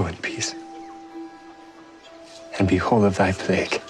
Go in peace, and be whole of thy plague.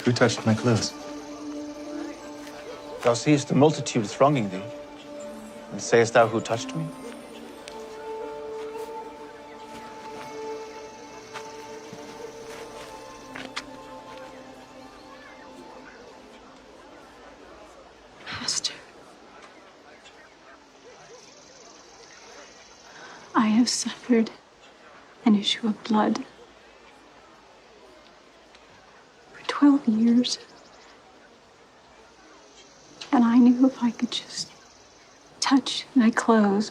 Who touched my clothes? Thou seest the multitude thronging thee, and sayest thou, who touched me? Master, I have suffered an issue of blood 12 years. And I knew if I could just touch thy clothes,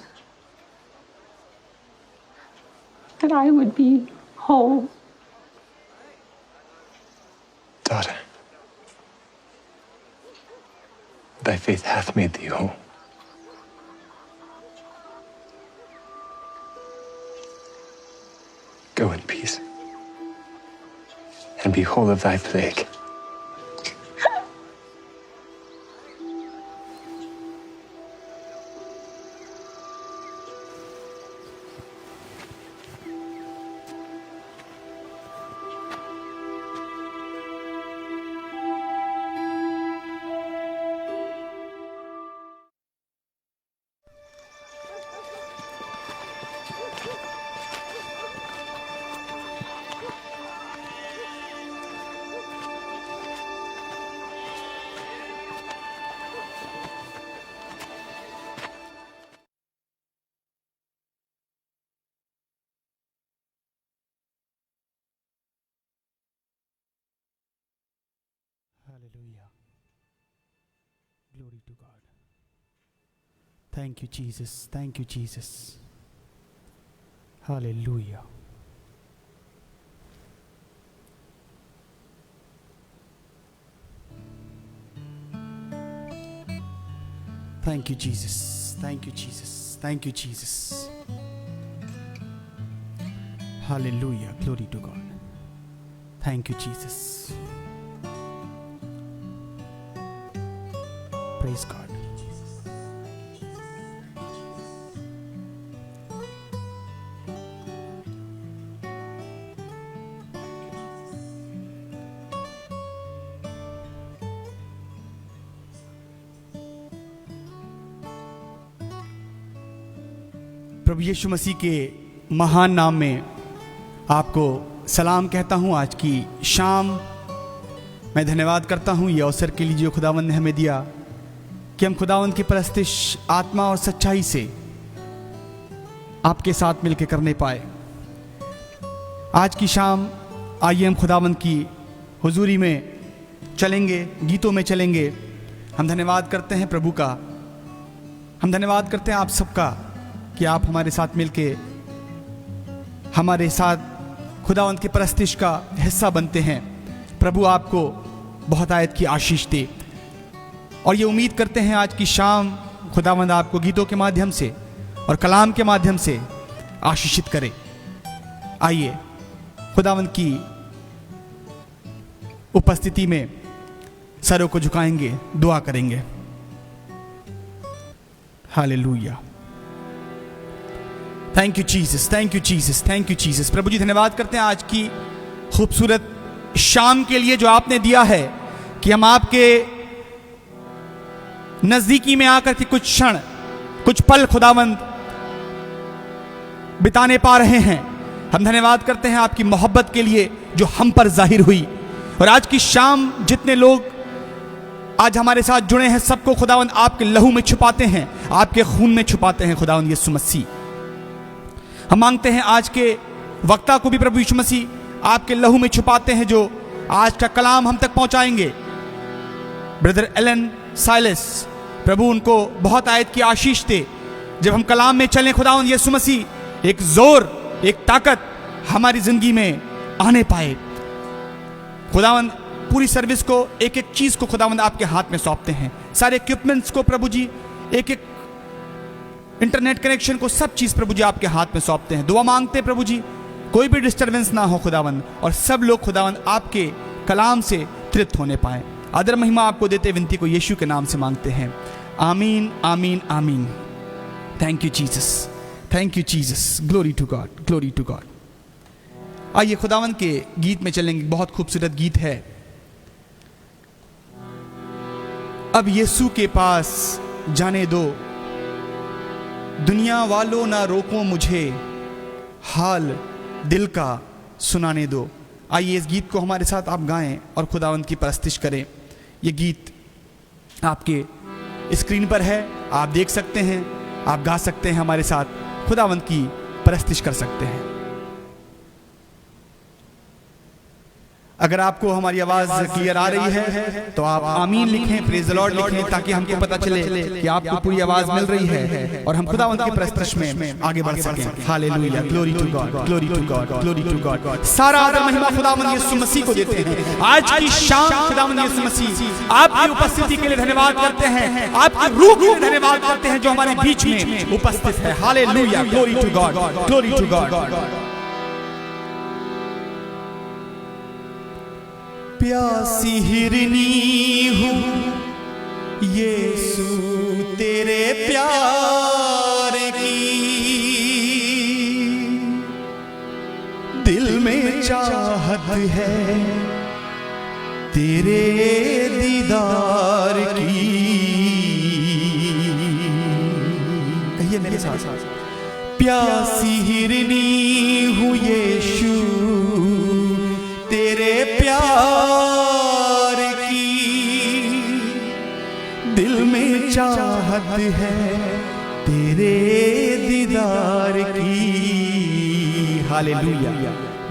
that I would be whole. Daughter, thy faith hath made thee whole. Go in peace, and be whole of thy plague. Hallelujah. Glory to God. Thank you, Jesus. Thank you, Jesus. Hallelujah. Thank you, Jesus. Thank you, Jesus. Thank you, Jesus. Hallelujah. Glory to God. Thank you, Jesus. Praise God. प्रभु यीशु मसीह के महान नाम में आपको सलाम कहता हूँ। आज की शाम मैं धन्यवाद करता हूँ ये अवसर के लिए जो खुदावंद ने हमें दिया कि हम खुदावंद की परस्तिश आत्मा और सच्चाई से आपके साथ मिलकर करने पाए। आज की शाम आइए हम खुदावंद की हुजूरी में चलेंगे, गीतों में चलेंगे। हम धन्यवाद करते हैं प्रभु का, हम धन्यवाद करते हैं आप सबका कि आप हमारे साथ मिलके हमारे साथ खुदावंद की परस्तिश का हिस्सा बनते हैं। प्रभु आपको बहुत आयत की आशीष दे और ये उम्मीद करते हैं आज की शाम खुदावंद आपको गीतों के माध्यम से और कलाम के माध्यम से आशीषित करे। आइए खुदावंद की उपस्थिति में सरों को झुकाएंगे, दुआ करेंगे। Hallelujah. Thank you Jesus, thank you Jesus, thank you Jesus. प्रभु जी धन्यवाद करते हैं आज की खूबसूरत शाम के लिए जो आपने दिया है कि हम आपके नजदीकी में आकर के कुछ क्षण, कुछ पल खुदावंद बिताने पा रहे हैं। हम धन्यवाद करते हैं आपकी मोहब्बत के लिए जो हम पर जाहिर हुई। और आज की शाम जितने लोग आज हमारे साथ जुड़े हैं सबको खुदावंद आपके लहू में छुपाते हैं, आपके खून में छुपाते हैं खुदावंद यीशु मसीह। हम मांगते हैं आज के वक्ता को भी प्रभु यीशु मसीह आपके लहू में छुपाते हैं जो आज का कलाम हम तक पहुंचाएंगे। ब्रदर एलन साइलस, प्रभु उनको बहुत आयत की आशीष दे। जब हम कलाम में चलें, खुदावंद यीशु मसीह एक जोर, एक ताकत हमारी जिंदगी में आने पाए। खुदावंद पूरी सर्विस को, एक एक चीज को खुदावंद आपके हाथ में सौंपते हैं। सारे इक्विपमेंट्स को प्रभु जी, एक एक इंटरनेट कनेक्शन को, सब चीज प्रभु जी आपके हाथ में सौंपते हैं। दुआ मांगते हैं प्रभु जी कोई भी डिस्टरबेंस ना हो खुदावंद, और सब लोग खुदावंद आपके कलाम से तृप्त होने पाए। आदर महिमा आपको देते विनती को यीशु के नाम से मांगते हैं, आमीन आमीन आमीन। Thank you Jesus, thank you Jesus, glory to God, glory to God. आइए खुदावंद के गीत में चलेंगे। बहुत खूबसूरत गीत है। अब यीशु के पास जाने दो, दुनिया वालों ना रोको मुझे, हाल दिल का सुनाने दो। आइए इस गीत को हमारे साथ आप गाएं और खुदावंद की परस्तिश करें। ये गीत आपके स्क्रीन पर है, आप देख सकते हैं, आप गा सकते हैं, हमारे साथ खुदावंद की परस्तिश कर सकते हैं। अगर आपको हमारी आवाज क्लियर आ रही है तो आप आमीन लिखें, प्रेज द लॉर्ड लिखें, ताकि हमको पता चले कि आपको पूरी आवाज मिल रही है और हम खुदावंद की परस्तिश में आगे बढ़ सकें। Hallelujah, glory to God, glory to God, glory to God. सारा आदर महिमा खुदावंद यीशु मसीह को देते हैं। आज की शाम खुदावंद यीशु मसीह आपकी उपस्थिति के लिए धन्यवाद करते हैं, आपकी रूह के लिए धन्यवाद करते हैं जो हमारे बीच में उपस्थित है। Hallelujah, glory to God, glory to God. प्यासी हिरनी हूँ यीशु तेरे प्यार की, दिल में चाहत है तेरे दीदार की। कहिए मेरे साथ, प्यासी हिरनी हूँ यीशु तेरे प्यार की, दिल में चाहत है तेरे दीदार की। Hallelujah,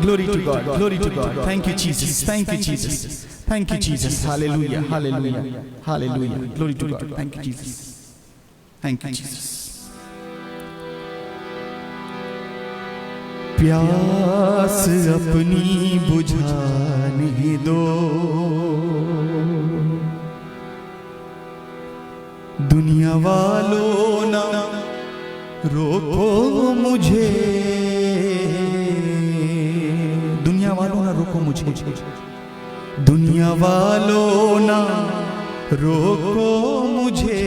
glory to God, glory to God. Thank you Jesus, thank you Jesus, thank you Jesus. Hallelujah, hallelujah, hallelujah, glory to God. Thank you Jesus, thank you Jesus. प्यास अपनी बुझाने दो, दुनिया वालों ना रोको मुझे, दुनिया वालों ना रोको मुझे, दुनिया वालों ना रोको मुझे।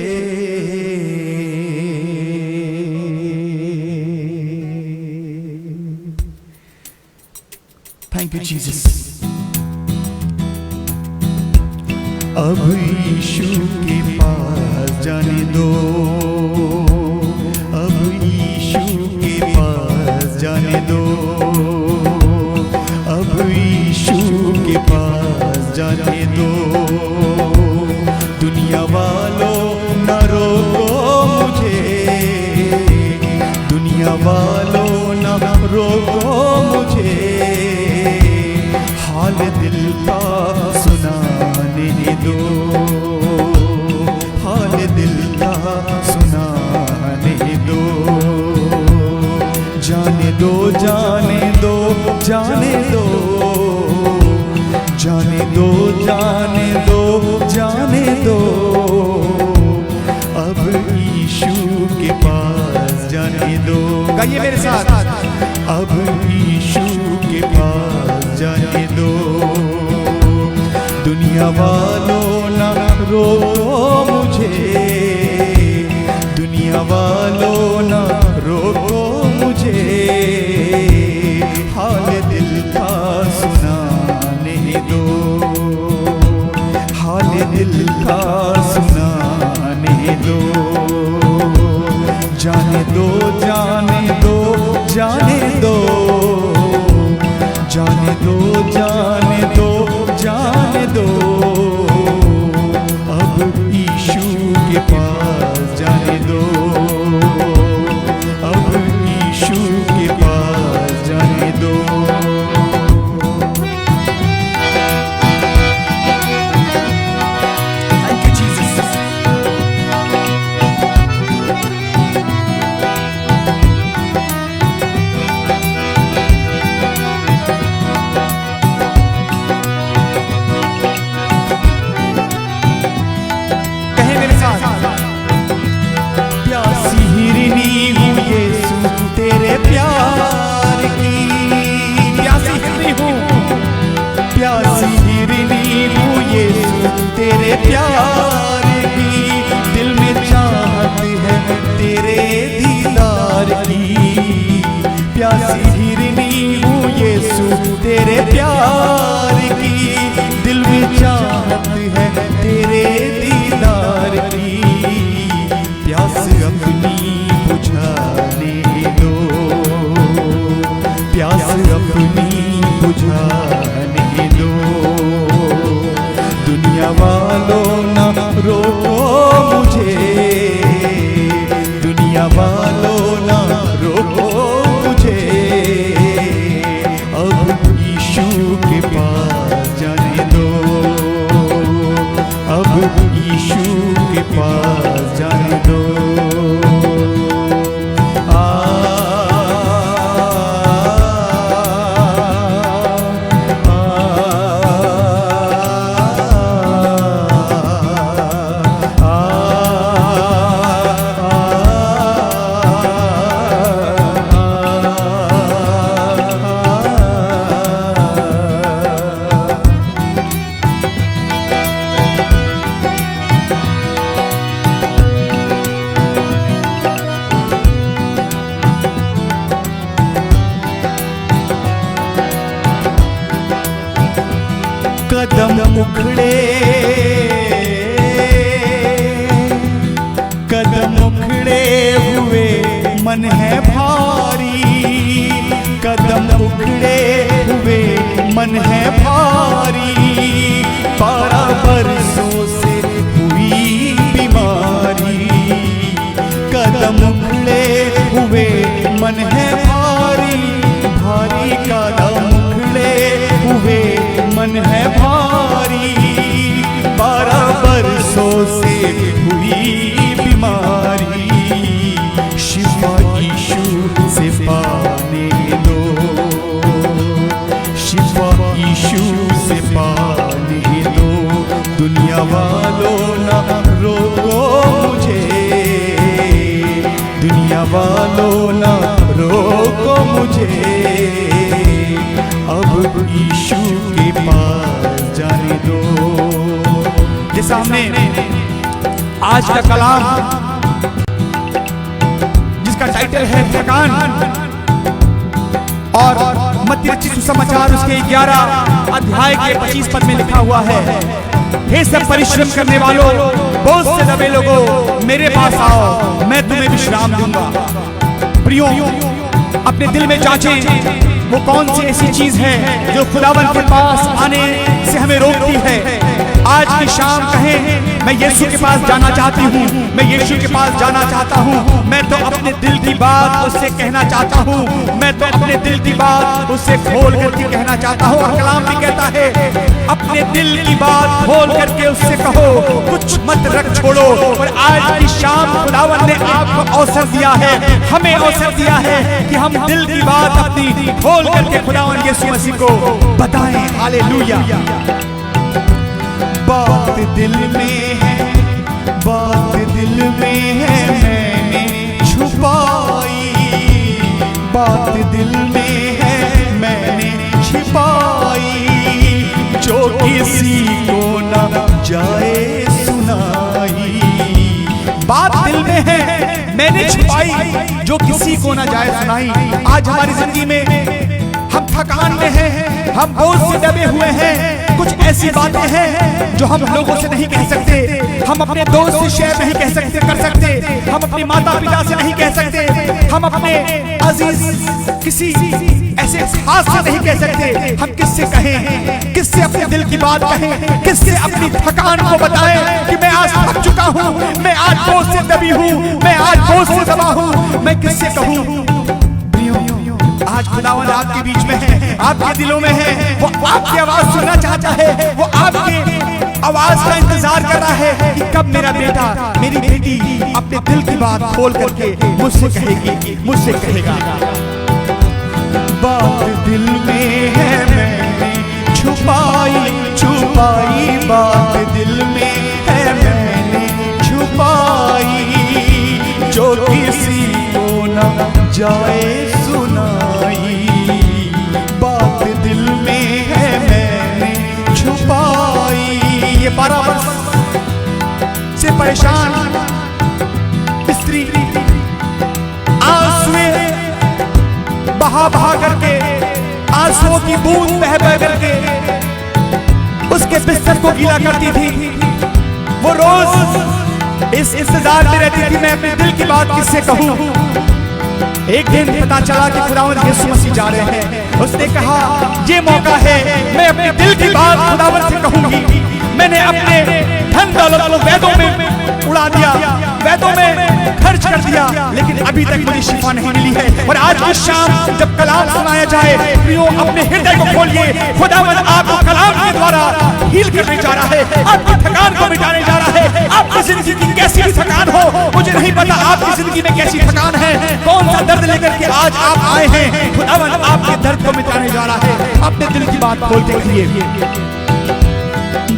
Thank you Jesus. अब यीशु के पास जाने दो, अब यीशु के पास जाने दो, अब यीशु के पास जाने दो। दुनिया वालों न रोको मुझे, दुनिया वालों न रोको मुझे, हाल दिल का सुनाने दो, हाल दिल का सुनाने दो। जाने दो, जाने दो, जाने दो, जाने दो, जाने दो, जाने दो। अब यीशु के पास जाने दो। गाइए मेरे साथ, अब यीशु के पास जाने दो। दुनिया वालों ना रोको मुझे, दुनिया वालों ना रोको मुझे, हाल दिल का सुनाने दो, हाल दिल का सुनाने दो। जाने दो, जाने दो, जाने दो, जाने दो, जाने दो, जाने दो। अब यीशु के पास जाने दो, अब यीशु के पास जाने दो। प्यासी हिरनी हूँ यीशु तेरे प्यार की, दिल में चाहत है तेरे दीदार की, प्यास अपनी बुझाने दो, प्यास अपनी बुझाने दो, दुनिया वालों ना रोको मुझे, दुनिया वालों ना रोको मुझे, अब यीशु के पास जाने दो, अब यीशु के पास जाने दो। कदम उखड़े, कदम उखड़े हुए मन है भारी, कदम उखड़े हुए मन है भारी, 12 बरसों से हुई बीमारी, कदम उखड़े हुए मन है भारी, भारी कदम उखड़े हुए मन है भारी, 12 बरसों से हुई बीमारी, शिफा यीशु से पाने दो, शिफा यीशु से पाने दो, दुनिया वालों ना रोको मुझे, दुनिया वालों ना रोको मुझे, अब यीशु के पास जाने दो। ये सामने आज का कलाम जिसका टाइटल है थकान, और मत्ती रचित सुसमाचार उसके 11 अध्याय के 25 पद में लिखा हुआ है, हे सब परिश्रम करने वालों, बोझ से दबे लोगों, मेरे पास आओ, मैं तुम्हें विश्राम दूंगा। प्रियो, अपने दिल में जांचें वो कौन सी ऐसी चीज है जो खुदावंद के पास आने से हमें रोकती है। आज की शाम कहें, मैं यीशु के पास जाना चाहती हूँ, मैं यीशु के पास जाना चाहता हूँ, मैं तो अपने दिल की बात उससे कहना चाहता हूँ, मैं तो अपने दिल की बात उससे खोल करके कहना चाहता हूँ। और कलाम भी कहता है, अपने दिल की बात खोल करके उससे कहो, कुछ मत रख छोड़ो। और आज की शाम खुदावंद ने आपको अवसर दिया है, हमें अवसर दिया है कि हम दिल की बात अपनी खोल करके खुदावंद यीशु मसीह को बताएं। हालेलुया। बात दिल में है, बात दिल में है, मैंने छुपाई, बात दिल में है, मैंने छिपाई, जो किसी को ना जाए सुनाई। बात दिल में है, मैंने छुपाई, जो किसी को ना जाए सुनाई। आज हमारी जिंदगी में हम थकान में हैं, हम बोझ से दबे हुए हैं, कुछ ऐसी बातें हैं जो हम लोगों से नहीं कह सकते, हम अपने दोस्त से शेयर नहीं कह सकते कर सकते, हम अपने माता पिता से नहीं कह सकते, हम अपने अजीज किसी ऐसे खास से नहीं कह सकते। हम किससे कहें, किससे अपने दिल की बात कहें, किससे अपनी थकान को बताएं कि मैं आज थक चुका हूँ, मैं आज बोझ से दबी हूँ, मैं आज बोझ से दबा हूँ, मैं किससे कहूँ। आज खुदावंद आपके बीच में है, आपके दिलों में है, वो आपकी आवाज सुनना चाहता है, वो आपके आवाज का इंतजार कर रहा है कि कब मेरा बेटा मेरी बेटी अपने दिल की बात खोल करके मुझसे कहेगी, मुझसे कहेगा। बात दिल में है, मैंने छुपाई, छुपाई, बात दिल में है, मैंने छुपाई, जो किसी को ना जाए सुनाई। बात दिल में है, मैंने छुपाई। ये 12 वर्ष से परेशान स्त्री आंसुएं बहा बहा बहा करके, आंसुओं की बूंद बह बह करके उसके बिस्तर को गीला करती थी। वो रोज इस इंतजार में रहती थी मैं अपने दिल की बात किससे कहूं। एक दिन पता चला कि खुदावंद यीशु मसीह जा रहे हैं। उसने कहा ये मौका है, मैं अपने दिल की बात खुदावंद से कहूंगी। मैंने अपने धन दौलत को वैदों में उड़ा दिया, वैदों में खर्च कर दिया, लेकिन अभी तक मुझे शिफा नहीं मिली है। और आज की शाम जब कलाम सुनाया जाए, प्रियो अपने हृदय को खोलिए, खुदावंद आपको कलाम के द्वारा हील करने जा रहा है, आपकी थकान को मिटाने जा रहा है। आपकी जिंदगी की कैसी भी थकान हो, मुझे नहीं पता आपकी जिंदगी में कैसी थकान है, कौन सा दर्द लेकर के आज आप आए हैं, खुदावंद आपके दर्द को मिटाने जा रहा है। अपने दिल की बात खोल के कहिए।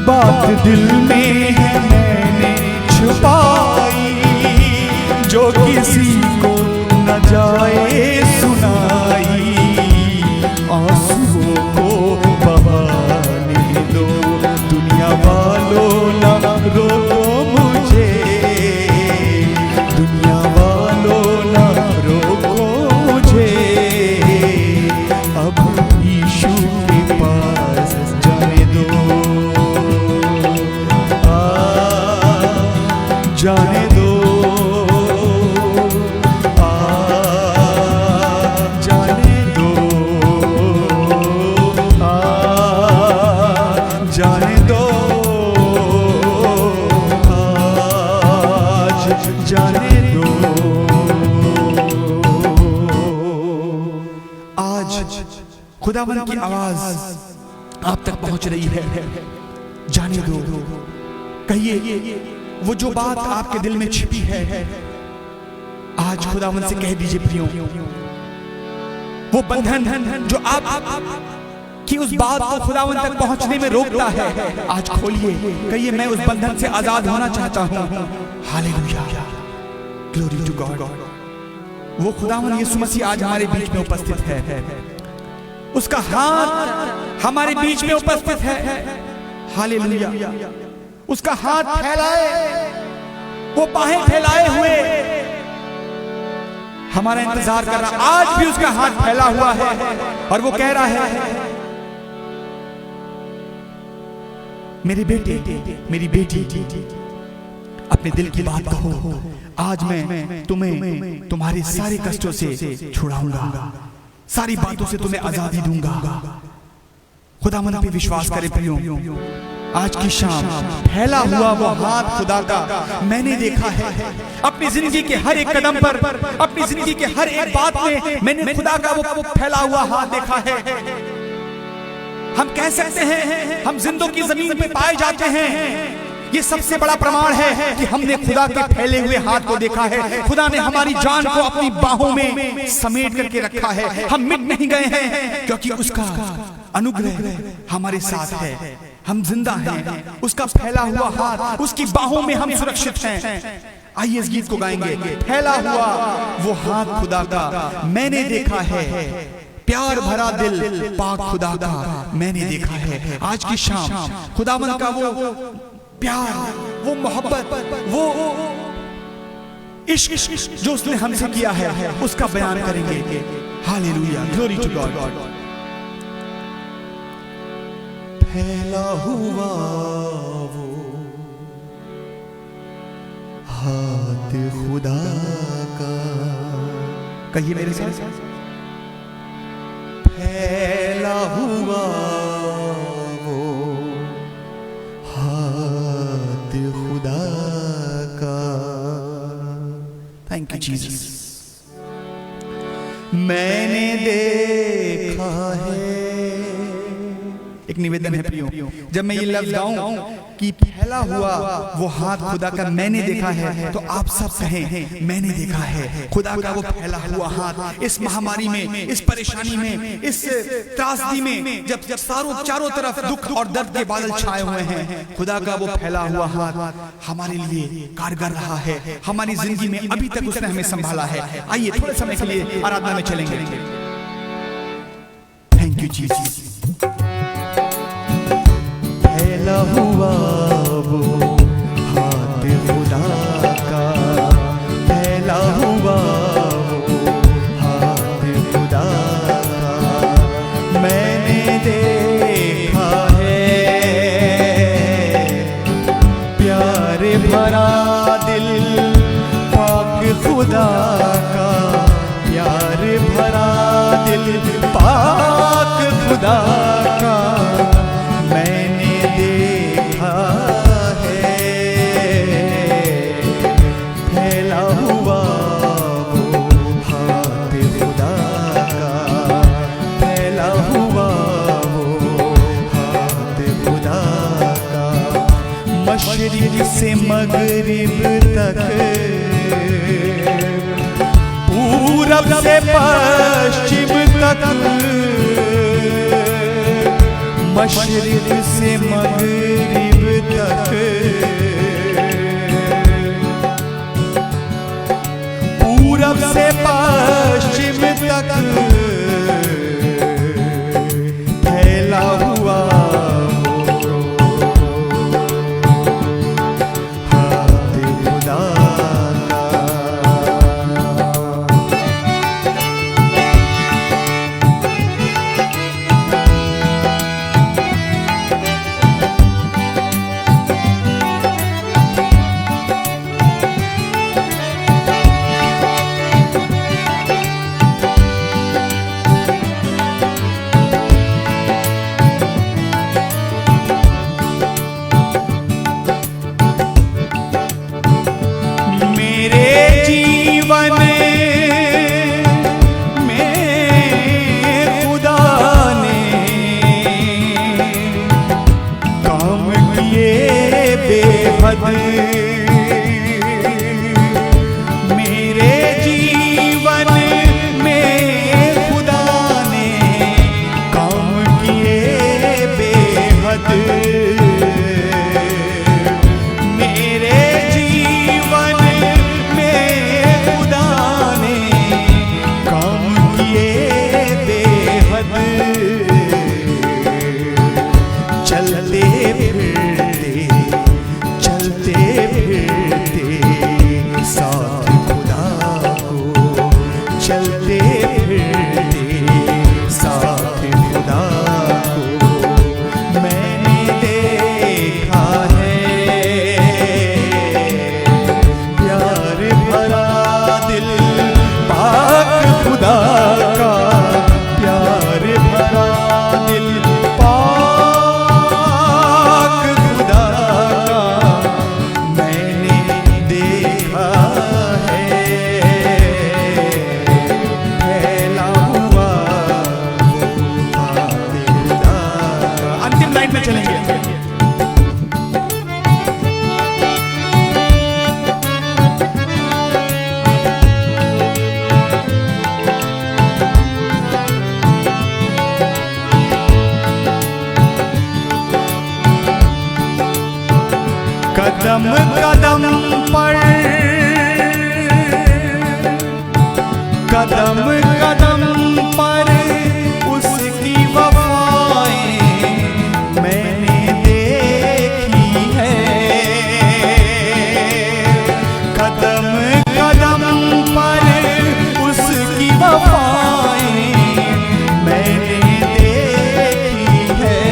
बात दिल में है मैंने छुपाई, जो किसी को न जाए सुनाई। आंसुओं को बहाने दो, दुनिया वालों ना रोको मुझे, दुनिया वालों ना रोको मुझे। अब यीशु के पास जाने दो, जाने दो, जाने दो, जाने दो, आज जाने दो। आज खुदावंद की आवाज आप तक पहुंच रही है, जाने दो। कहिए वो जो बात आपके दिल में छिपी है, आज खुदावंद से कह दीजिए प्रियो। वो बंधन जो आप कि उस बात को खुदावंद तक पहुंचने में रोकता है, आज खोलिए, कहिए मैं उस बंधन से आजाद होना चाहता हूं। Hallelujah, glory to God. वो खुदावंद यीशु मसीह आज हमारे बीच में उपस्थित है, उसका हाथ हमारे बीच में उपस्थित है। हालेलुया, उसका हाथ फैलाए, वो बाहें फैलाए हुए हमारा इंतजार कर रहा। आज भी उसका हाथ फैला हुआ है और वो कह रहा है मेरे बेटे, मेरी बेटी, अपने दिल की बात कहो। आज मैं तुम्हें तुम्हारे सारे कष्टों से छुड़ाऊंगा, सारी बातों से तुम्हें आजादी दूंगा। खुदावंद पे विश्वास करें प्रियो। आज की शाम फैला हुआ वो हाथ खुदा का मैंने देखा है अपनी जिंदगी के हर एक कदम पर, अपनी जिंदगी के हर एक बात में मैंने खुदा का वो फैला हुआ हाथ देखा है। हम कह सकते हैं हम जिंदों की जमीन पे पाए जाते हैं, ये सबसे बड़ा प्रमाण है कि हमने खुदा के फैले हुए हाथ को देखा है। खुदा ने हमारी जान को अपनी बाहों में समेट करके रखा है। हम मिट नहीं गए हैं क्योंकि उसका अनुग्रह हमारे साथ है, हम जिंदा हैं। उसका फैला हुआ हाथ, उसकी बाहों में हम सुरक्षित हैं। आइए इस गीत को गाएंगे। फैला हुआ वो हाथ खुदा का मैंने देखा है, प्यार भरा दिल पाक खुदा का मैंने देखा है। आज की शाम खुदावंद का वो प्यार, वो मोहब्बत, वो इश्क जो उसने हमसे किया है, उसका बयान करेंगे। Hallelujah, glory to God. फैला हुआ वो हाथ खुदा का, कहिए मेरे साथ, फैला हुआ वो हाथ खुदा का। Thank you Jesus. मैंने देखा है, एक निवेदन है प्रियो, जब मैं ये लफ्ज गाऊं कि फैला हुआ वो हाथ खुदा का मैंने देखा है, तो आप सब कहें मैंने देखा है खुदा का वो फैला हुआ हाथ। इस महामारी में, इस परेशानी में, इस त्रासदी में, जब चारों तरफ दुख और दर्द के बादल छाए हुए हैं, खुदा का वो फैला हुआ हाथ हमारे लिए कारगर रहा है। हमारी जिंदगी में अभी तक उसने हमें संभाला है। आइए थोड़े समय के लिए आराधना में चलेंगे। Thank you Jesus. फैला हुआ वो हाथ खुदा का, फैला हुआ वो हाथ खुदा से मगरिब तक, पूरब से पश्चिम तक, मशरिक से मगरिब तक, पूरब से पश्चिम तक फैला हुआ हाथ खुदा मेरे जीवन में खुदा ने काम किए बेहद, मेरे जीवन में खुदा ने काम किए बेहद, चलते फिरते चलते फिरते साथ खुदा को, चलते फिरते साथ खुदा को मैंने देखा है, प्यार भरा दिल पाक खुदा का, प्यार भरा दिल कदम कदम पर, कदम कदम पर उसकी वफाएं मैंने देखी है, कदम कदम पर उसकी वफाएं मैंने देखी है,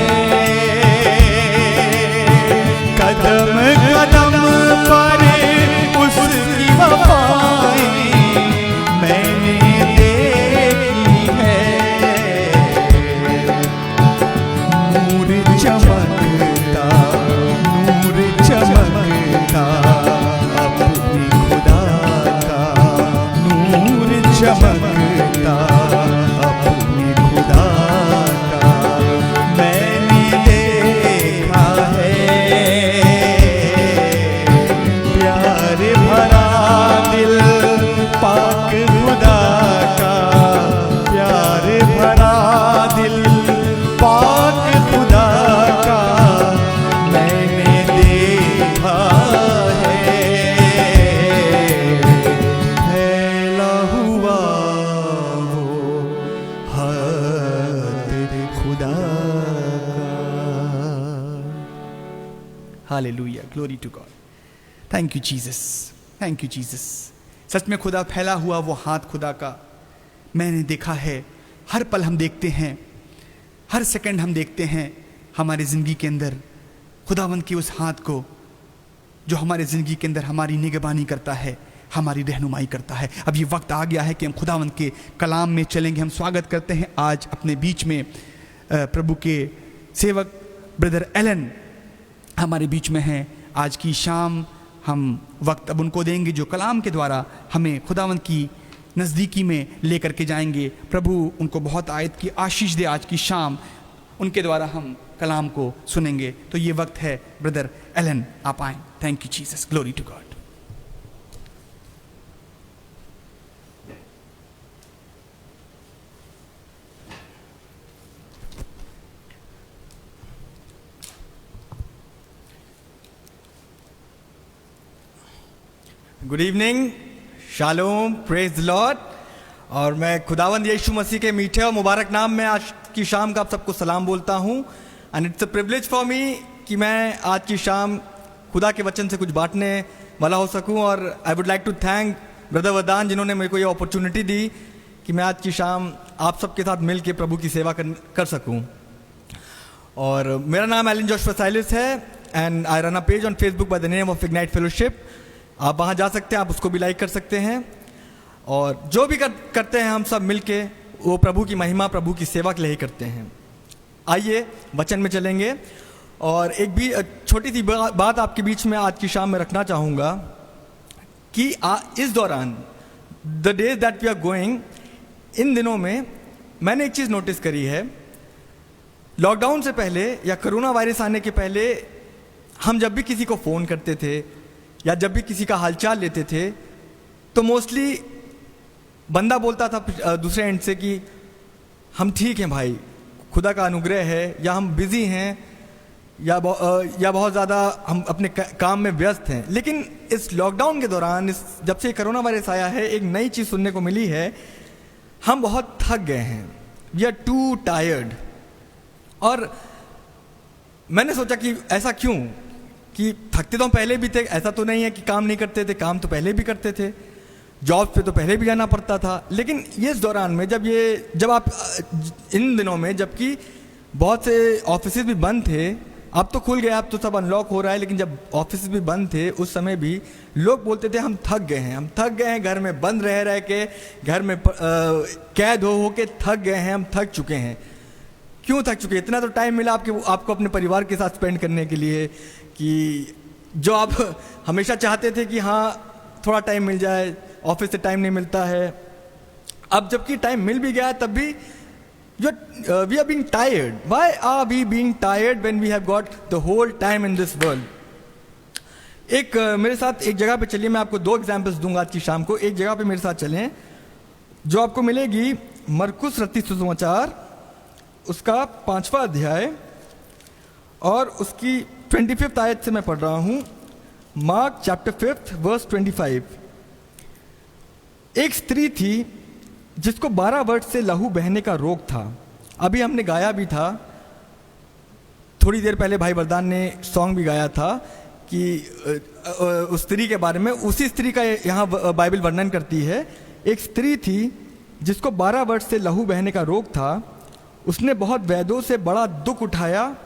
कदम कदम पर उसकी वफाएं मैंने देखी है, नूर चमकता, नूर चमकता अपने खुदा का, नूर चमकता अपने खुदा का मैंने देखा है, प्यार भरा दिल पाक खुदा का, प्यार भरा दिल पाक खुदा का मैंने देखा है, फैला हुआ वो हाथ खुदा का। Hallelujah, glory to God. Thank you Jesus, thank you Jesus. सच में खुदा फैला हुआ वो हाथ खुदा का मैंने देखा है। हर पल हम देखते हैं, हर सेकंड हम देखते हैं हमारी ज़िंदगी के अंदर खुदावंद के उस हाथ को जो हमारे ज़िंदगी के अंदर हमारी निगरानी करता है, हमारी रहनुमाई करता है। अब ये वक्त आ गया है कि हम खुदावंद के कलाम में चलेंगे। हम स्वागत करते हैं आज अपने बीच में प्रभु के सेवक ब्रदर एलन हमारे बीच में हैं। आज की शाम हम वक्त अब उनको देंगे जो कलाम के द्वारा हमें खुदावंद की नज़दीकी में लेकर के जाएंगे। प्रभु उनको बहुत आयत की आशीष दे। आज की शाम उनके द्वारा हम कलाम को सुनेंगे। तो ये वक्त है ब्रदर एलन, आप आए। Thank you Jesus, glory to God. Good evening, shalom, praise the Lord. और मैं खुदावंद यीशु मसीह के मीठे और मुबारक नाम में आज की शाम का आप सबको सलाम बोलता हूँ। And it's a privilege for me कि मैं आज की शाम खुदा के वचन से कुछ बांटने वाला हो सकूँ। और I would like to thank brother Vardan जिन्होंने मेरे को ये अपॉर्चुनिटी दी कि मैं आज की शाम आप सबके साथ मिल के प्रभु की सेवा कर सकूँ। और मेरा नाम एलन जोशुआ साइलिस है and I run a page on Facebook by the name of ignite fellowship. आप वहाँ जा सकते हैं, आप उसको भी लाइक कर सकते हैं। और जो भी करते हैं हम सब मिलके वो प्रभु की महिमा, प्रभु की सेवा के लिए ही करते हैं। आइए वचन में चलेंगे। और एक भी छोटी सी बात आपके बीच में आज की शाम में रखना चाहूँगा कि इस दौरान the days that we are going, इन दिनों में मैंने एक चीज़ नोटिस करी है। लॉकडाउन से पहले या कोरोना वायरस आने के पहले हम जब भी किसी को फ़ोन करते थे या जब भी किसी का हालचाल लेते थे तो मोस्टली बंदा बोलता था दूसरे एंड से कि हम ठीक हैं भाई, खुदा का अनुग्रह है, या हम बिज़ी हैं, या बहुत ज़्यादा हम अपने काम में व्यस्त हैं। लेकिन इस लॉकडाउन के दौरान, जब से कोरोना वायरस आया है, एक नई चीज़ सुनने को मिली है, हम बहुत थक गए हैं, वी आर टू टायर्ड। और मैंने सोचा कि ऐसा क्यों, कि थकते तो पहले भी थे, ऐसा तो नहीं है कि काम नहीं करते थे, काम तो पहले भी करते थे, जॉब पे तो पहले भी जाना पड़ता था। लेकिन ये इस दौरान में जब आप इन दिनों में, जबकि बहुत से ऑफिस भी बंद थे, अब तो खुल गया, अब तो सब अनलॉक हो रहा है, लेकिन जब ऑफिस भी बंद थे उस समय भी लोग बोलते थे हम थक गए हैं, हम थक गए हैं, घर में बंद रह के, घर में कैद हो के थक गए हैं, हम थक चुके हैं। क्यों थक चुके? इतना तो टाइम मिला आपको अपने परिवार के साथ स्पेंड करने के लिए, कि जो आप हमेशा चाहते थे कि हाँ थोड़ा टाइम मिल जाए, ऑफिस से टाइम नहीं मिलता है। अब जबकि टाइम मिल भी गया तब भी we are being tired. Why are we being tired when we have got the whole time in this world? मेरे साथ एक जगह पे चलिए, मैं आपको 2 एग्जांपल्स दूंगा आज की शाम को। एक जगह पे मेरे साथ चलें जो आपको मिलेगी मरकुस रचित सुसमाचार, उसका 5वां अध्याय और उसकी 25th आयत से मैं पढ़ रहा हूँ। Mark chapter 5 verse 25। एक स्त्री थी जिसको 12 वर्ष से लहू बहने का रोग था। अभी हमने गाया भी था, थोड़ी देर पहले भाई वरदान ने सॉन्ग भी गाया था कि उस स्त्री के बारे में। उसी स्त्री का यहाँ बाइबल वर्णन करती है। एक स्त्री थी जिसको 12 वर्ष से लहू बहने का रोग था। उसने बहुत वैद्यों से बड़ा दुख उठाया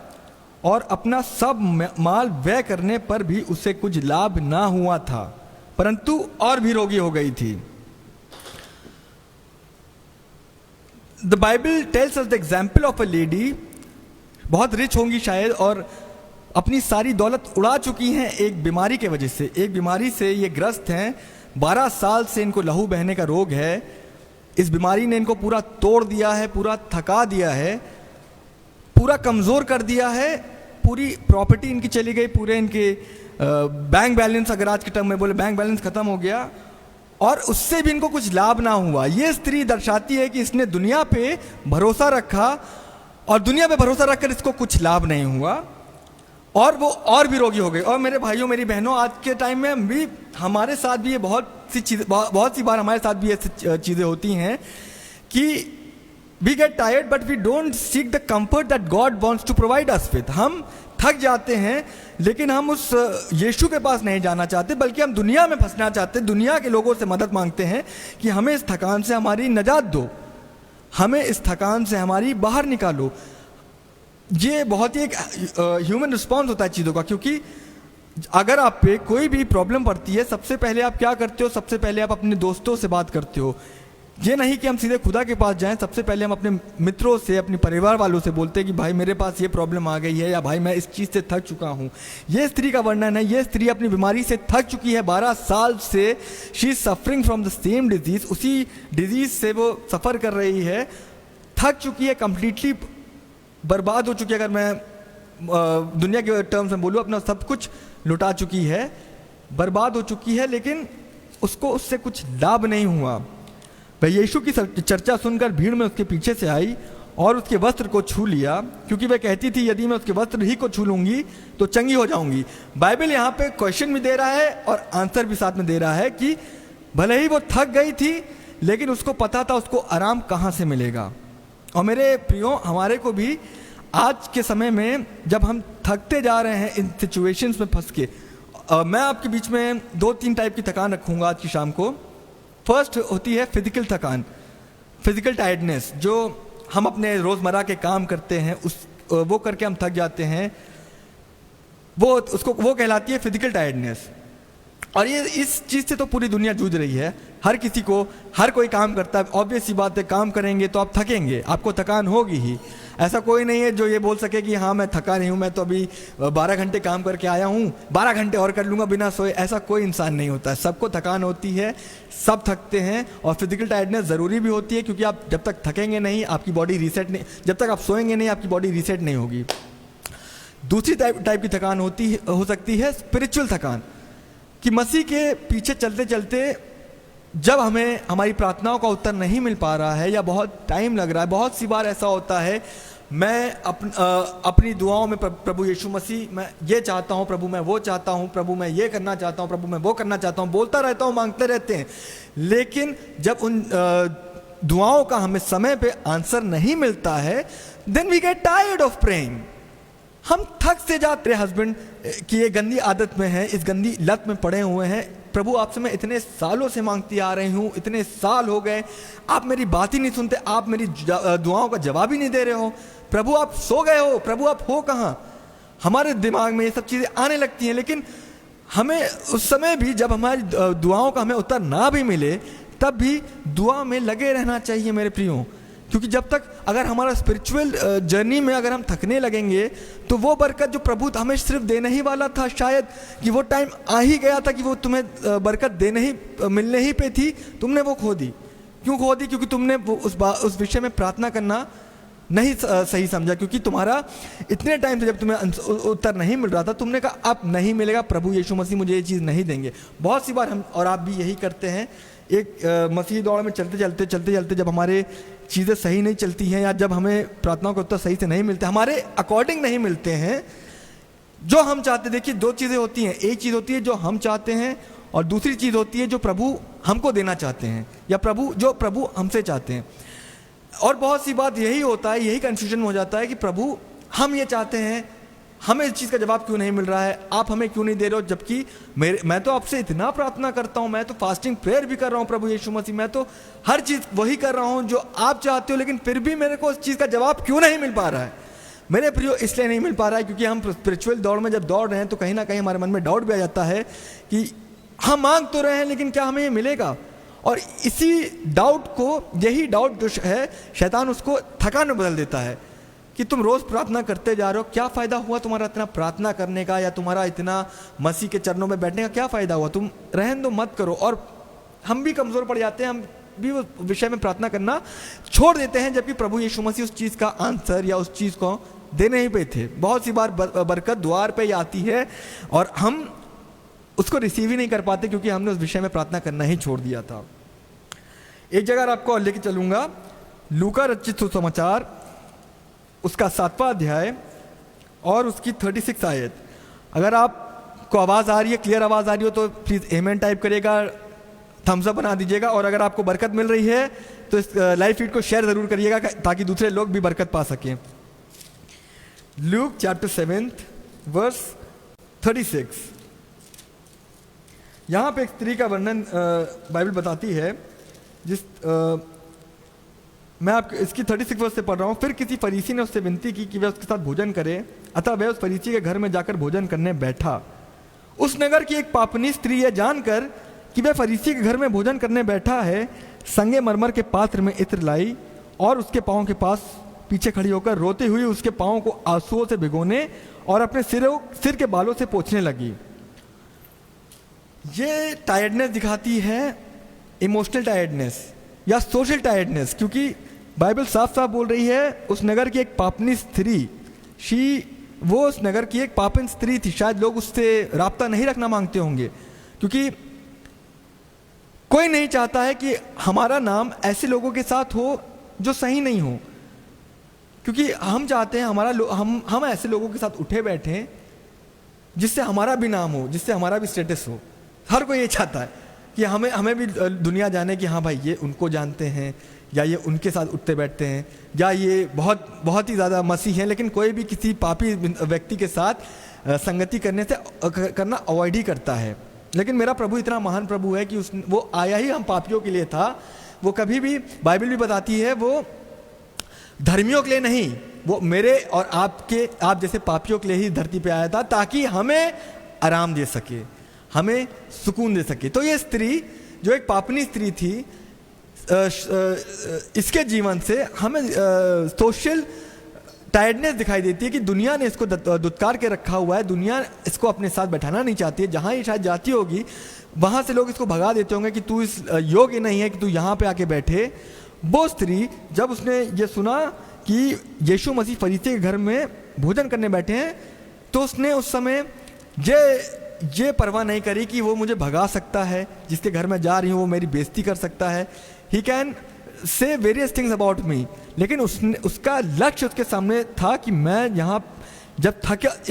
और अपना सब माल व्यय करने पर भी उसे कुछ लाभ ना हुआ था, परंतु और भी रोगी हो गई थी। The Bible tells us the example of a lady, बहुत रिच होंगी शायद, और अपनी सारी दौलत उड़ा चुकी हैं एक बीमारी के वजह से। एक बीमारी से ये ग्रस्त हैं, 12 साल से इनको लहू बहने का रोग है। इस बीमारी ने इनको पूरा तोड़ दिया है, पूरा थका दिया है, पूरा कमज़ोर कर दिया है। पूरी प्रॉपर्टी इनकी चली गई, पूरे इनके बैंक बैलेंस, अगर आज के टर्म में बोले, बैंक बैलेंस ख़त्म हो गया, और उससे भी इनको कुछ लाभ ना हुआ। ये स्त्री दर्शाती है कि इसने दुनिया पे भरोसा रखा और दुनिया पे भरोसा रखकर इसको कुछ लाभ नहीं हुआ और वो और भी रोगी हो गई। और मेरे भाइयों, मेरी बहनों, आज के टाइम में भी हमारे साथ भी ये बहुत सी बार हमारे साथ भी ऐसी चीज़ें होती हैं कि we get tired but we don't seek the comfort that God wants to provide us with. हम थक जाते हैं लेकिन हम उस यीशु के पास नहीं जाना चाहते, बल्कि हम दुनिया में फंसना चाहते हैं। दुनिया के लोगों से मदद मांगते हैं कि हमें इस थकान से हमारी निजात दो, हमें इस थकान से हमारी बाहर निकालो। ये बहुत ही एक ह्यूमन रिस्पॉन्स होता है चीज़ों का, क्योंकि अगर आप पे कोई भी प्रॉब्लम पड़ती है, सबसे पहले आप क्या करते हो? सबसे पहले आप अपने दोस्तों से बात करते हो। ये नहीं कि हम सीधे खुदा के पास जाएं, सबसे पहले हम अपने मित्रों से, अपने परिवार वालों से बोलते हैं कि भाई मेरे पास ये प्रॉब्लम आ गई है, या भाई मैं इस चीज़ से थक चुका हूँ। ये स्त्री का वर्णन है। ये स्त्री अपनी बीमारी से थक चुकी है 12 साल से। She is suffering from the same disease, उसी डिजीज से वो सफ़र कर रही है, थक चुकी है, कंप्लीटली बर्बाद हो चुकी है। अगर मैं दुनिया के टर्म्स में बोलूँ, अपना सब कुछ लुटा चुकी है, बर्बाद हो चुकी है, लेकिन उसको उससे कुछ लाभ नहीं हुआ। वह यीशु की चर्चा सुनकर भीड़ में उसके पीछे से आई और उसके वस्त्र को छू लिया, क्योंकि वह कहती थी यदि मैं उसके वस्त्र ही को छू लूंगी तो चंगी हो जाऊंगी। बाइबल यहाँ पे क्वेश्चन भी दे रहा है और आंसर भी साथ में दे रहा है कि भले ही वो थक गई थी, लेकिन उसको पता था उसको आराम कहाँ से मिलेगा। और मेरे प्रियो, हमारे को भी आज के समय में जब हम थकते जा रहे हैं इन सिचुएशंस में फंस के, मैं आपके बीच में 2-3 टाइप की थकान रखूंगा आज की शाम को। फर्स्ट होती है फिजिकल थकान, फिजिकल टायर्डनेस, जो हम अपने रोज़मर्रा के काम करते हैं वो करके हम थक जाते हैं, वो कहलाती है फिजिकल टायर्डनेस। और ये इस चीज़ से तो पूरी दुनिया जूझ रही है। हर किसी को, हर कोई काम करता है, ऑब्वियस सी बात है, काम करेंगे तो आप थकेंगे, आपको थकान होगी ही। ऐसा कोई नहीं है जो ये बोल सके कि हाँ मैं थका नहीं हूँ, मैं तो अभी 12 घंटे काम करके आया हूँ, 12 घंटे और कर लूँगा बिना सोए। ऐसा कोई इंसान नहीं होता है, सबको थकान होती है, सब थकते हैं। और फिजिकल टायर्डनेस ज़रूरी भी होती है, क्योंकि आप जब तक थकेंगे नहीं आपकी बॉडी रीसेट नहीं, जब तक आप सोएंगे नहीं आपकी बॉडी रीसेट नहीं होगी। दूसरी टाइप की थकान हो सकती है स्पिरिचुअल थकान, कि मसीह के पीछे चलते चलते जब हमें हमारी प्रार्थनाओं का उत्तर नहीं मिल पा रहा है या बहुत टाइम लग रहा है। बहुत सी बार ऐसा होता है, मैं अपनी दुआओं में प्रभु यीशु मसीह मैं ये चाहता हूँ, प्रभु मैं वो चाहता हूँ, प्रभु मैं ये करना चाहता हूँ, प्रभु मैं वो करना चाहता हूँ, बोलता रहता हूँ, मांगते रहते हैं। लेकिन जब उन दुआओं का हमें समय पे आंसर नहीं मिलता है, then we get tired of praying. हम थक से जाते। हस्बैंड की ये गंदी आदत में है, इस गंदी लत में पड़े हुए हैं। प्रभु आपसे मैं इतने सालों से मांगती आ रही हूँ, इतने साल हो गए, आप मेरी बात ही नहीं सुनते, आप मेरी दुआओं का जवाब ही नहीं दे रहे हो। प्रभु आप सो गए हो, प्रभु आप हो कहाँ? हमारे दिमाग में ये सब चीज़ें आने लगती हैं। लेकिन हमें उस समय भी जब हमारी दुआओं का हमें उत्तर ना भी मिले, तब भी दुआ में लगे रहना चाहिए मेरे प्रियो। क्योंकि जब तक अगर हमारा स्पिरिचुअल जर्नी में अगर हम थकने लगेंगे, तो वो बरकत जो प्रभु हमें सिर्फ देने ही वाला था, शायद कि वो टाइम आ ही गया था कि वो तुम्हें बरकत देने ही मिलने ही पे थी, तुमने वो खो दी। क्यों खो दी? क्योंकि तुमने उस विषय में प्रार्थना करना नहीं सही समझा। क्योंकि तुम्हारा इतने टाइम से जब तुम्हें उत्तर नहीं मिल रहा था, तुमने कहा अब नहीं मिलेगा, प्रभु यीशु मसीह मुझे ये चीज़ नहीं देंगे। बहुत सी बार हम और आप भी यही करते हैं। एक मसीह दौड़ में चलते चलते जब हमारे चीज़ें सही नहीं चलती हैं, या जब हमें प्रार्थनाओं के उत्तर सही से नहीं मिलते, हमारे अकॉर्डिंग नहीं मिलते हैं जो हम चाहते। देखिए, 2 चीज़ें होती हैं, एक चीज़ होती है जो हम चाहते हैं, और दूसरी चीज़ होती है जो प्रभु हमको देना चाहते हैं, या प्रभु हमसे चाहते हैं। और बहुत सी बात यही होता है, यही कन्फ्यूजन हो जाता है कि प्रभु हम ये चाहते हैं, हमें इस चीज़ का जवाब क्यों नहीं मिल रहा है, आप हमें क्यों नहीं दे रहे हो? जबकि मैं तो आपसे इतना प्रार्थना करता हूँ, मैं तो फास्टिंग प्रेयर भी कर रहा हूँ प्रभु यीशु मसीह, मैं तो हर चीज़ वही कर रहा हूँ जो आप चाहते हो, लेकिन फिर भी मेरे को उस चीज़ का जवाब क्यों नहीं मिल पा रहा है? मेरे प्रियो, इसलिए नहीं मिल पा रहा है क्योंकि हम स्पिरिचुअल दौड़ में जब दौड़ रहे हैं, तो कहीं ना कहीं हमारे मन में डाउट भी आ जाता है कि हम मांग तो रहे हैं, लेकिन क्या हमें ये मिलेगा? और इसी डाउट को, यही डाउट जो है, शैतान उसको थकान में बदल देता है कि तुम रोज़ प्रार्थना करते जा रहे हो, क्या फ़ायदा हुआ तुम्हारा इतना प्रार्थना करने का, या तुम्हारा इतना मसीह के चरणों में बैठने का क्या फ़ायदा हुआ? तुम रहन दो, मत करो। और हम भी कमज़ोर पड़ जाते हैं, हम भी उस विषय में प्रार्थना करना छोड़ देते हैं, जबकि प्रभु यीशु मसीह उस चीज़ का आंसर या उस चीज़ को देने ही पे थे। बहुत सी बार बरकत द्वार पे ही आती है और हम उसको रिसीव ही नहीं कर पाते, क्योंकि हमने उस विषय में प्रार्थना करना ही छोड़ दिया था। एक जगह आपको और लेके चलूँगा, लूका रचित सुसमाचार, उसका 7वां अध्याय और उसकी 36 आयत। अगर आपको आवाज़ आ रही है, क्लियर आवाज़ आ रही हो, तो प्लीज़ आमेन टाइप करिएगा, थम्स अप बना दीजिएगा। और अगर आपको बरकत मिल रही है तो इस लाइव फीड को शेयर ज़रूर करिएगा, ताकि दूसरे लोग भी बरकत पा सकें। Luke chapter 7 verse 36। यहाँ पे एक स्त्री का वर्णन बाइबल बताती है, मैं आपको इसकी 36 वर्ष से पढ़ रहा हूँ। फिर किसी फरीसी ने उससे विनती की कि वह उसके साथ भोजन करे, अतः वह उस फरीसी के घर में जाकर भोजन करने बैठा। उस नगर की एक पापनी स्त्री यह जानकर कि वह फरीसी के घर में भोजन करने बैठा है, संगे मरमर के पात्र में इत्र लाई और उसके पाँव के पास पीछे खड़ी होकर रोते हुए उसके पाँव को आंसुओं से भिगोने और अपने सिर के बालों से पोंछने लगी। ये टायर्डनेस दिखाती है, इमोशनल टायर्डनेस या सोशल टायर्डनेस, क्योंकि बाइबल साफ साफ बोल रही है उस नगर की एक पापनी स्त्री, शी वो उस नगर की एक पापिन स्त्री थी। शायद लोग उससे राब्ता नहीं रखना मांगते होंगे, क्योंकि कोई नहीं चाहता है कि हमारा नाम ऐसे लोगों के साथ हो जो सही नहीं हो, क्योंकि हम चाहते हैं हम ऐसे लोगों के साथ उठे बैठे जिससे हमारा भी नाम हो, जिससे हमारा भी स्टेटस हो। हर कोई ये चाहता है कि हमें भी दुनिया जाने कि हाँ भाई ये उनको जानते हैं, या ये उनके साथ उठते बैठते हैं, या ये बहुत ही ज़्यादा मसीह हैं। लेकिन कोई भी किसी पापी व्यक्ति के साथ संगति करना अवॉइड ही करता है। लेकिन मेरा प्रभु इतना महान प्रभु है कि वो आया ही हम पापियों के लिए था। वो कभी भी, बाइबल भी बताती है, वो धर्मियों के लिए नहीं, वो मेरे और आप जैसे पापियों के लिए ही धरती पे आया था, ताकि हमें आराम दे सके, हमें सुकून दे सके। तो ये स्त्री जो एक पापनी स्त्री थी, इसके जीवन से हमें सोशल टायर्डनेस दिखाई देती है कि दुनिया ने इसको दुत्कार के रखा हुआ है, दुनिया इसको अपने साथ बैठाना नहीं चाहती है। जहाँ ये शायद जाती होगी वहाँ से लोग इसको भगा देते होंगे कि तू इस योग्य नहीं है कि तू यहाँ पे आके बैठे। वो स्त्री जब उसने ये सुना कि यीशु मसीह फरीसी के घर में भोजन करने बैठे हैं, तो उसने उस समय ये परवाह नहीं करी कि वो मुझे भगा सकता है, जिसके घर में जा रही हूँ वो मेरी बेइज्जती कर सकता है, he can say various things about me. लेकिन उसका लक्ष्य उसके सामने था कि मैं यहाँ जब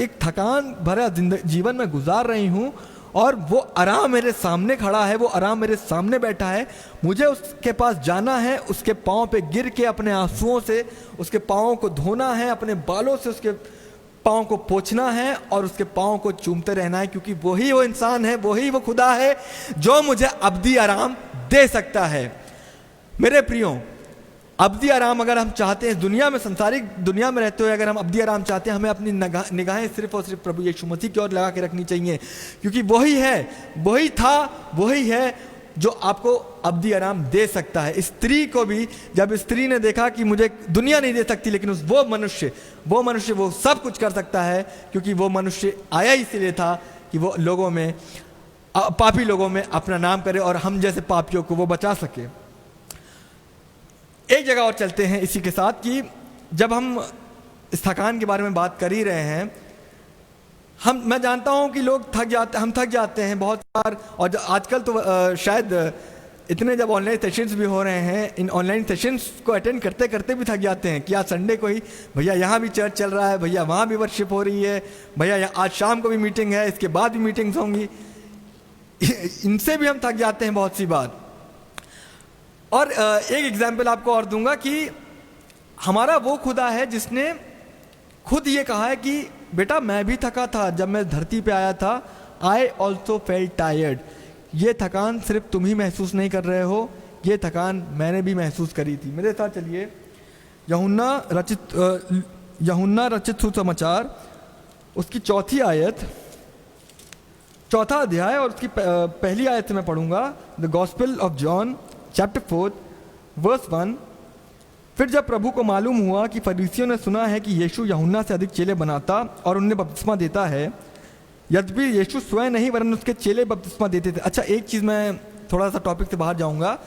एक थकान भरा जीवन में गुजार रही हूँ और वो आराम मेरे सामने खड़ा है, वो आराम मेरे सामने बैठा है, मुझे उसके पास जाना है, उसके पाँव पे गिर के अपने आंसुओं से उसके पाँव को धोना है, अपने बालों से उसके पाँव को पोंछना है और उसके पाँव को चूमते रहना है, क्योंकि वही वो इंसान है, वही वो खुदा है जो मुझे अब्दी आराम दे सकता है। मेरे प्रियो, अब्दी आराम अगर हम चाहते हैं, दुनिया में, संसारिक दुनिया में रहते हुए अगर हम अब्दी आराम चाहते हैं, हमें अपनी निगाहें सिर्फ और सिर्फ प्रभु यीशु मसीह की ओर लगा के रखनी चाहिए, क्योंकि वही है, वही था, वही है जो आपको अब्दी आराम दे सकता है। स्त्री को भी जब स्त्री ने देखा कि मुझे दुनिया नहीं दे सकती, लेकिन वो मनुष्य वो सब कुछ कर सकता है, क्योंकि वो मनुष्य आया इसलिए था कि वो लोगों में, पापी लोगों में अपना नाम करे और हम जैसे पापियों को वो बचा सके। एक जगह और चलते हैं इसी के साथ कि जब हम इस थकान के बारे में बात कर ही रहे हैं, मैं जानता हूं कि लोग हम थक जाते हैं बहुत बार, और आजकल तो शायद इतने जब ऑनलाइन सेशंस भी हो रहे हैं, इन ऑनलाइन सेशंस को अटेंड करते करते भी थक जाते हैं कि आज संडे को ही भैया यहाँ भी चर्च चल रहा है, भैया वहाँ भी वर्शिप हो रही है, भैया आज शाम को भी मीटिंग है, इसके बाद भी मीटिंग्स होंगी। इनसे भी हम थक जाते हैं बहुत सी बार। और एक एग्जाम्पल आपको और दूंगा कि हमारा वो खुदा है जिसने खुद ये कहा है कि बेटा मैं भी थका था जब मैं धरती पे आया था, आई ऑल्सो फेल्ट टायर्ड। ये थकान सिर्फ तुम ही महसूस नहीं कर रहे हो, ये थकान मैंने भी महसूस करी थी। मेरे साथ चलिए यूहन्ना रचित सुसमाचार, उसकी चौथा अध्याय और उसकी पहली आयत से मैं पढ़ूंगा। The gospel of John chapter 4 verse 1। फिर जब प्रभु को मालूम हुआ कि फरीसियों ने सुना है कि यीशु यूहन्ना से अधिक चेले बनाता और उन्हें बपतिस्मा देता है, यद्यपि यीशु स्वयं नहीं वरन उसके चेले बपतिस्मा देते थे। अच्छा, एक चीज़ मैं थोड़ा सा टॉपिक से बाहर जाऊंगा।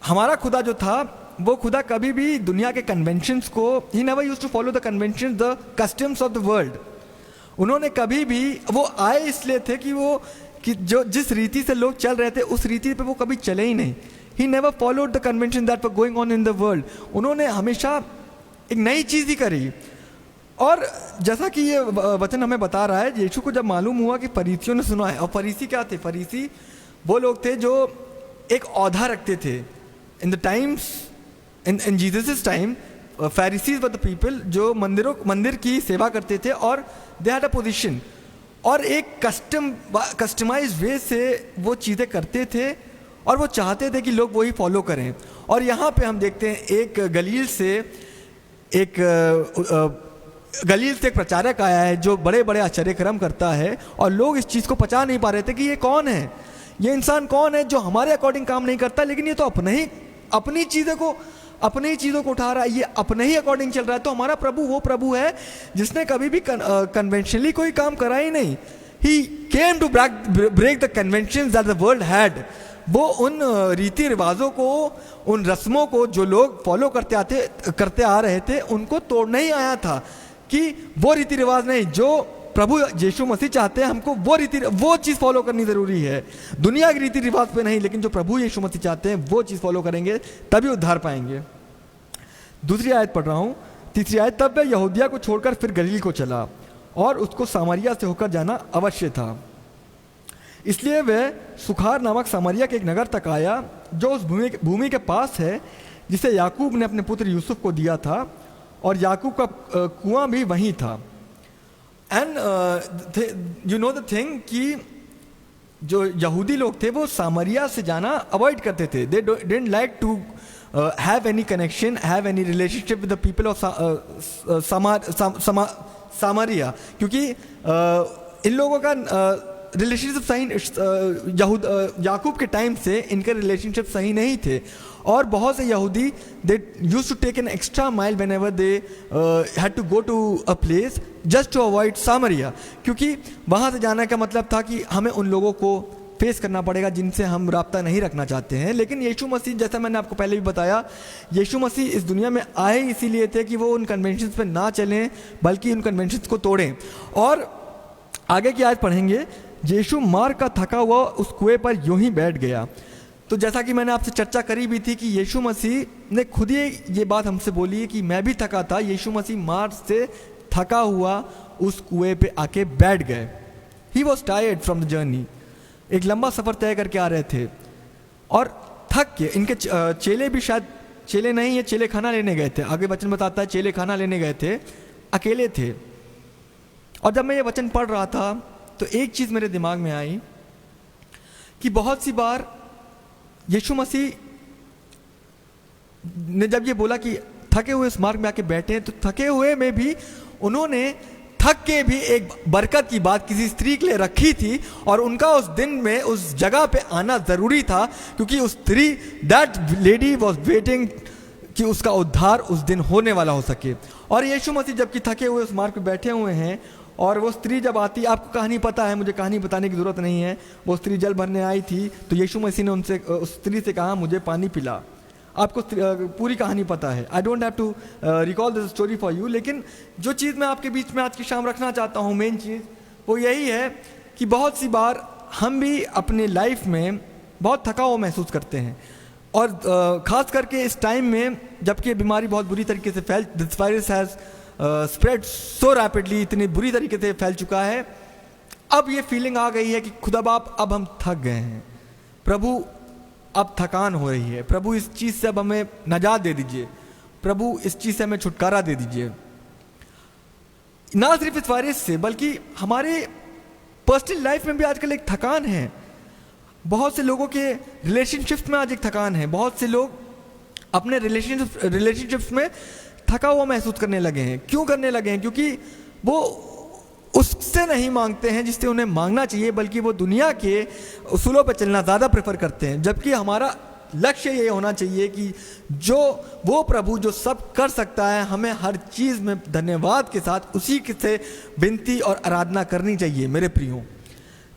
हमारा खुदा जो था, वो खुदा कभी भी दुनिया के कन्वेंशंस को, he never used to follow the conventions, the customs of the world. उन्होंने कभी भी, वो आए इसलिए थे कि जो जिस रीति से लोग चल रहे थे उस रीति पे वो कभी चले ही नहीं। He never followed the convention that were going on in the world. उन्होंने हमेशा एक नई चीज़ ही करी। और जैसा कि ये वचन हमें बता रहा है, यीशु को जब मालूम हुआ कि फरीसियों ने सुना है, और फरीसी क्या थे? फरीसी वो लोग थे जो एक औहदा रखते थे। In the times, in Jesus time, Pharisees were the people जो मंदिर की सेवा करते थे, और दे हैड अ पोजीशन, और एक कस्टमाइज्ड वे से वो चीज़ें करते थे और वो चाहते थे कि लोग वही फॉलो करें। और यहाँ पे हम देखते हैं एक गलील से एक प्रचारक आया है जो बड़े बड़े आश्चर्यक्रम करता है, और लोग इस चीज़ को पचा नहीं पा रहे थे कि ये कौन है, ये इंसान कौन है जो हमारे अकॉर्डिंग काम नहीं करता, लेकिन ये तो अपनी चीज़ों को उठा रहा है, ये अपने ही अकॉर्डिंग चल रहा है। तो हमारा प्रभु वो प्रभु है जिसने कभी भी कन्वेंशनली कोई काम करा ही नहीं। He came to break the conventions that the world had. वो उन रीति रिवाजों को, उन रस्मों को जो लोग फॉलो करते आ रहे थे, उनको तोड़ने ही आया था कि वो रीति रिवाज नहीं, जो प्रभु यीशु मसीह चाहते हैं हमको वो चीज़ फॉलो करनी ज़रूरी है, दुनिया के रीति रिवाज पे नहीं, लेकिन जो प्रभु यीशु मसीह चाहते हैं वो चीज़ फॉलो करेंगे तभी उद्धार पाएंगे। दूसरी आयत पढ़ रहा हूँ, तीसरी आयत, तब वह यहूदिया को छोड़कर फिर गलील को चला और उसको सामरिया से होकर जाना अवश्य था। इसलिए वह सुखार नामक सामरिया के एक नगर तक आया जो उस भूमि के पास है जिसे याकूब ने अपने पुत्र यूसुफ को दिया था, और याकूब का कुआं भी वहीं था। And you know the thing कि जो यहूदी लोग थे वो सामरिया से जाना अवॉइड करते थे। They didn't like to have any connection, have any relationship with the people of Samaria, क्योंकि इन लोगों का रिलेशनशिप सही याकूब के टाइम से इनके रिलेशनशिप सही नहीं थे, और बहुत से यहूदी they used to take an extra mile whenever they had to go to a place just to avoid Samaria, क्योंकि वहाँ से जाने का मतलब था कि हमें उन लोगों को फेस करना पड़ेगा जिनसे हम राब्ता नहीं रखना चाहते हैं। लेकिन यीशु मसीह, जैसा मैंने आपको पहले भी बताया, यीशु मसीह इस दुनिया में आए इसीलिए थे कि वो उन कन्वेंशंस पे ना चलें बल्कि उन कन्वेंशंस को तोड़ें। और आगे की आयत पढ़ेंगे, यीशु मार का थका हुआ उस कुएं पर यूं ही बैठ गया। तो जैसा कि मैंने आपसे चर्चा करी भी थी कि यीशु मसीह ने खुद ही ये बात हमसे बोली है कि मैं भी थका था। यीशु मसीह मार से थका हुआ उस कुएं पे आके बैठ गए। He was tired from the journey. एक लंबा सफ़र तय करके आ रहे थे और थक के, इनके चेले भी शायद चेले नहीं है, चेले खाना लेने गए थे। आगे वचन बताता है चेले खाना लेने गए थे, अकेले थे। और जब मैं ये वचन पढ़ रहा था तो एक चीज़ मेरे दिमाग में आई कि बहुत सी बार यीशु मसीह ने जब ये बोला कि थके हुए इस मार्ग में आके बैठे हैं, तो थके हुए में भी उन्होंने थक के भी एक बरकत की बात किसी स्त्री के लिए रखी थी, और उनका उस दिन में उस जगह पे आना ज़रूरी था, क्योंकि उस स्त्री, दैट लेडी वॉज वेटिंग कि उसका उद्धार उस दिन होने वाला हो सके। और यीशु मसीह जबकि थके हुए उस मार्ग पे बैठे हुए हैं, और वो स्त्री जब आती, आपको कहानी पता है, मुझे कहानी बताने की ज़रूरत नहीं है, वो स्त्री जल भरने आई थी, तो यीशु मसीह ने उनसे, उस स्त्री से कहा मुझे पानी पिला। आपको पूरी कहानी पता है, I don't have to recall this story for you. लेकिन जो चीज़ मैं आपके बीच में आज की शाम रखना चाहता हूँ, मेन चीज़ वो यही है कि बहुत सी बार हम भी अपने लाइफ में बहुत थका हुआ महसूस करते हैं, और ख़ास करके इस टाइम में जबकि बीमारी बहुत बुरी तरीके से this virus has spread so rapidly, इतनी बुरी तरीके से फैल चुका है। अब ये फीलिंग आ गई है कि खुदा बाप अब हम थक गए हैं, प्रभु अब थकान हो रही है, प्रभु इस चीज़ से अब हमें नजात दे दीजिए, प्रभु इस चीज़ से हमें छुटकारा दे दीजिए। ना सिर्फ इस वायरस से बल्कि हमारे पर्सनल लाइफ में भी आजकल एक थकान है। बहुत से लोगों के रिलेशनशिप्स में आज एक थकान है। बहुत से लोग अपने रिलेशनशिप्स में थका हुआ महसूस करने लगे हैं। क्यों करने लगे हैं? क्योंकि वो उससे नहीं मांगते हैं जिससे उन्हें मांगना चाहिए, बल्कि वो दुनिया के उसूलों पर चलना ज़्यादा प्रेफर करते हैं। जबकि हमारा लक्ष्य ये होना चाहिए कि जो वो प्रभु जो सब कर सकता है, हमें हर चीज़ में धन्यवाद के साथ उसी से विनती और आराधना करनी चाहिए मेरे प्रियो।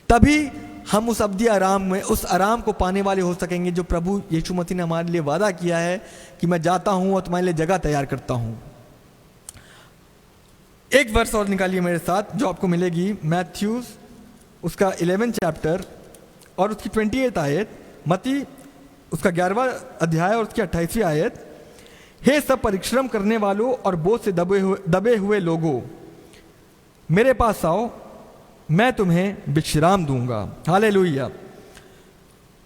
तभी हम उस अवधि आराम में, उस आराम को पाने वाले हो सकेंगे जो प्रभु यीशु मसीह ने हमारे लिए वादा किया है कि मैं जाता हूँ और तुम्हारे लिए जगह तैयार करता हूँ। एक वर्स और निकालिए मेरे साथ जो आपको मिलेगी, मैथ्यूज उसका 11 चैप्टर और उसकी 28 आयत, मती उसका 11वां अध्याय और उसकी 28वीं आयत। हे सब परिश्रम करने वालों और बोझ से दबे हुए लोगों, मेरे पास आओ, मैं तुम्हें विश्राम दूंगा। हालेलुया।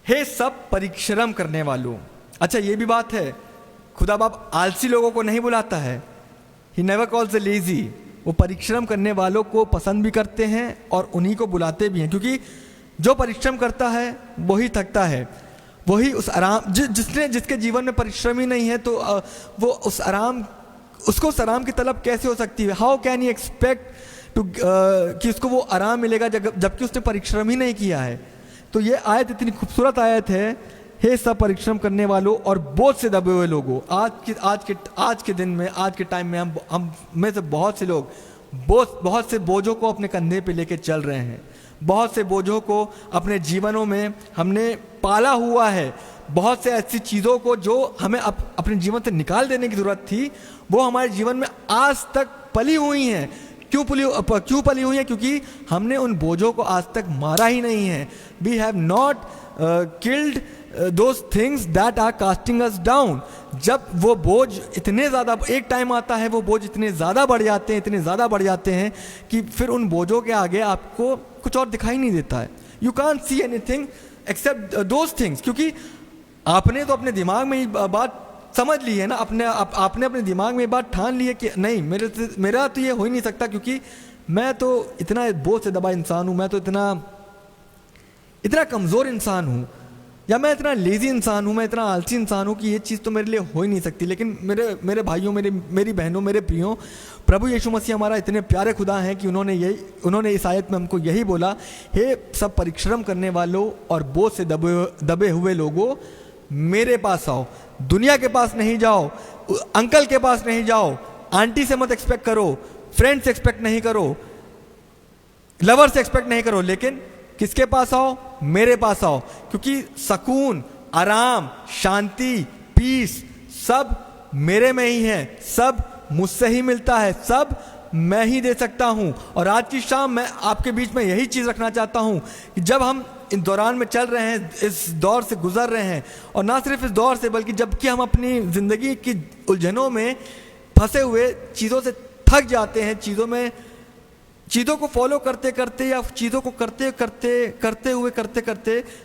हे सब परिश्रम करने वालों। अच्छा, ये भी बात है, खुदा बाप आलसी लोगों को नहीं बुलाता है। He never calls the lazy. वो परिश्रम करने वालों को पसंद भी करते हैं और उन्हीं को बुलाते भी हैं, क्योंकि जो परिश्रम करता है वही थकता है। वही उस आराम, जिसके जीवन में परिश्रम ही नहीं है तो वो उसको उस आराम की तलब कैसे हो सकती है? हाउ कैन यू एक्सपेक्ट कि उसको वो आराम मिलेगा जबकि उसने परिश्रम ही नहीं किया है? तो ये आयत इतनी खूबसूरत आयत है। हे सब परिश्रम करने वालों और बोझ से दबे हुए लोगों। आज के दिन में, आज के टाइम में हम में से बहुत से लोग बहुत से बोझों को अपने कंधे पे लेके चल रहे हैं। बहुत से बोझों को अपने जीवनों में हमने पाला हुआ है। बहुत से ऐसी चीज़ों को जो हमें अपने जीवन से निकाल देने की ज़रूरत थी, वो हमारे जीवन में आज तक पली हुई हैं। क्यों पली हुई हैं? क्योंकि हमने उन बोझों को आज तक मारा ही नहीं है। We have not killed those things that are casting us down. जब वो बोझ इतने ज़्यादा, एक टाइम आता है वो बोझ इतने ज़्यादा बढ़ जाते हैं कि फिर उन बोझों के आगे आपको कुछ और दिखाई नहीं देता है। You can't see anything accept those things, क्योंकि आपने तो अपने दिमाग में ही बात समझ ली है ना, आपने अपने दिमाग में बात ठान ली है कि नहीं, मेरा तो ये हो ही नहीं सकता, क्योंकि मैं तो इतना बोझ से दबा इंसान हूँ, मैं तो इतना कमज़ोर इंसान हूँ, या मैं इतना लेज़ी इंसान हूँ, मैं इतना आलसी इंसान हूँ कि ये चीज़ तो मेरे लिए हो ही नहीं सकती। लेकिन मेरे भाइयों, मेरी बहनों, मेरे प्रियों, प्रभु यीशु मसीह हमारा इतने प्यारे खुदा हैं कि उन्होंने इस आयत में हमको यही बोला, हे सब परिश्रम करने वालों और बोझ से दबे हुए लोगों, मेरे पास आओ। दुनिया के पास नहीं जाओ, अंकल के पास नहीं जाओ, आंटी से मत एक्सपेक्ट करो, फ्रेंड से एक्सपेक्ट नहीं करो, लवर से एक्सपेक्ट नहीं करो, लेकिन किसके पास आओ? मेरे पास आओ। क्योंकि सुकून, आराम, शांति, पीस सब मेरे में ही है, सब मुझसे ही मिलता है, सब मैं ही दे सकता हूं। और आज की शाम मैं आपके बीच में यही चीज़ रखना चाहता हूं कि जब हम इन दौरान में चल रहे हैं, इस दौर से गुजर रहे हैं, और ना सिर्फ इस दौर से बल्कि जबकि हम अपनी ज़िंदगी की उलझनों में फंसे हुए चीज़ों से थक जाते हैं, चीज़ों को फॉलो करते करते या चीज़ों को करते करते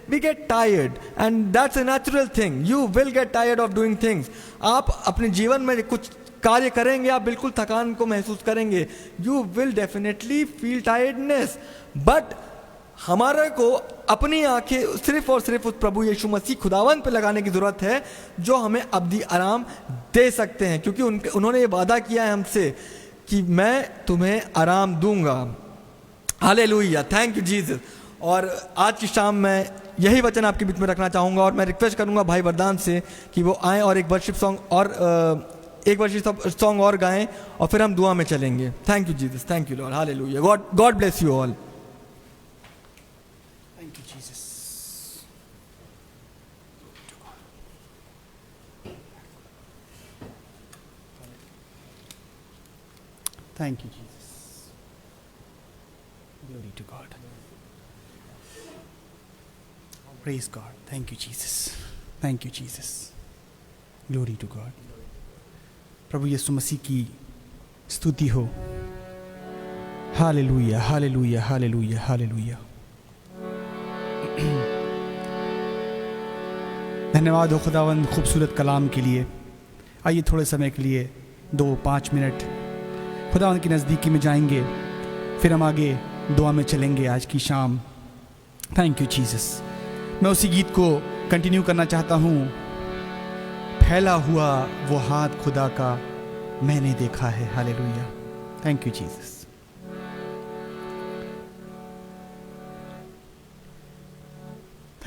we get tired, and that's a natural thing. You will get tired of doing things. आप अपने जीवन में कुछ कार्य करेंगे, आप बिल्कुल थकान को महसूस करेंगे, you will definitely feel tiredness. But हमारे को अपनी आंखें सिर्फ और सिर्फ उस प्रभु यीशु मसीह खुदावंद पे लगाने की ज़रूरत है, जो हमें अब्दी आराम दे सकते हैं, क्योंकि उन्होंने ये वादा किया है हमसे कि मैं तुम्हें आराम दूंगा। Hallelujah, thank you Jesus. और आज की शाम मैं यही वचन आपके बीच में रखना चाहूँगा, और मैं रिक्वेस्ट करूँगा भाई वरदान से कि वो आएँ और एक वर्शिप सॉन्ग और गाएं, और फिर हम दुआ में चलेंगे। Thank you Jesus, thank you Lord, hallelujah. God bless you all. Thank you Jesus. Thank you, Jesus. Glory to God. Praise God. Thank you, Jesus. Thank you, Jesus. Glory to God. प्रभु यीशु मसीह की स्तुति हो। Hallelujah, hallelujah, hallelujah, hallelujah. धन्यवाद हो खुदावंद खूबसूरत कलाम के लिए। आइए थोड़े समय के लिए 2-5 मिनट खुदावंद की नज़दीकी में जाएंगे, फिर हम आगे दुआ में चलेंगे आज की शाम। Thank you Jesus. मैं उसी गीत को कंटिन्यू करना चाहता हूँ। फैला हुआ वो हाथ खुदा का मैंने देखा है। Hallelujah, thank you Jesus.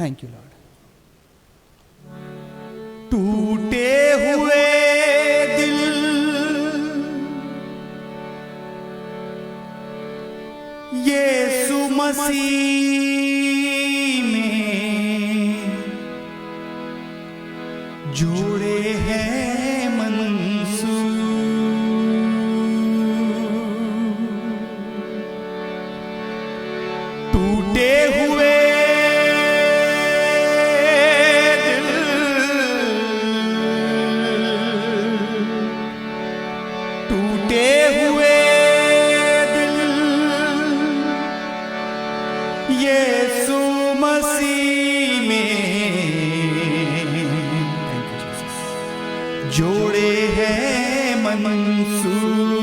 Thank you Lord. टूटे हुए दिल यीशु मसीह में जोड़े हैं मंसूर। टूटे हुए दिल टूटे हुए यीशु मसीह में जोड़े हैं मंसूर।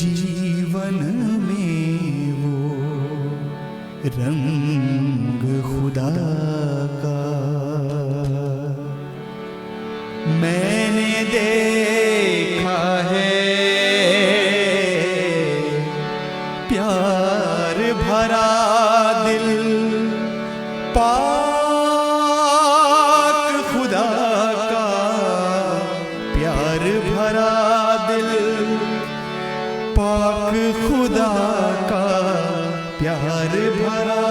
जीवन में वो रंग खुदा का मैंने देखा है। प्यार भरा दिल पाक खुदा का, प्यार भरा दिल पाक खुदा का, प्यार भरा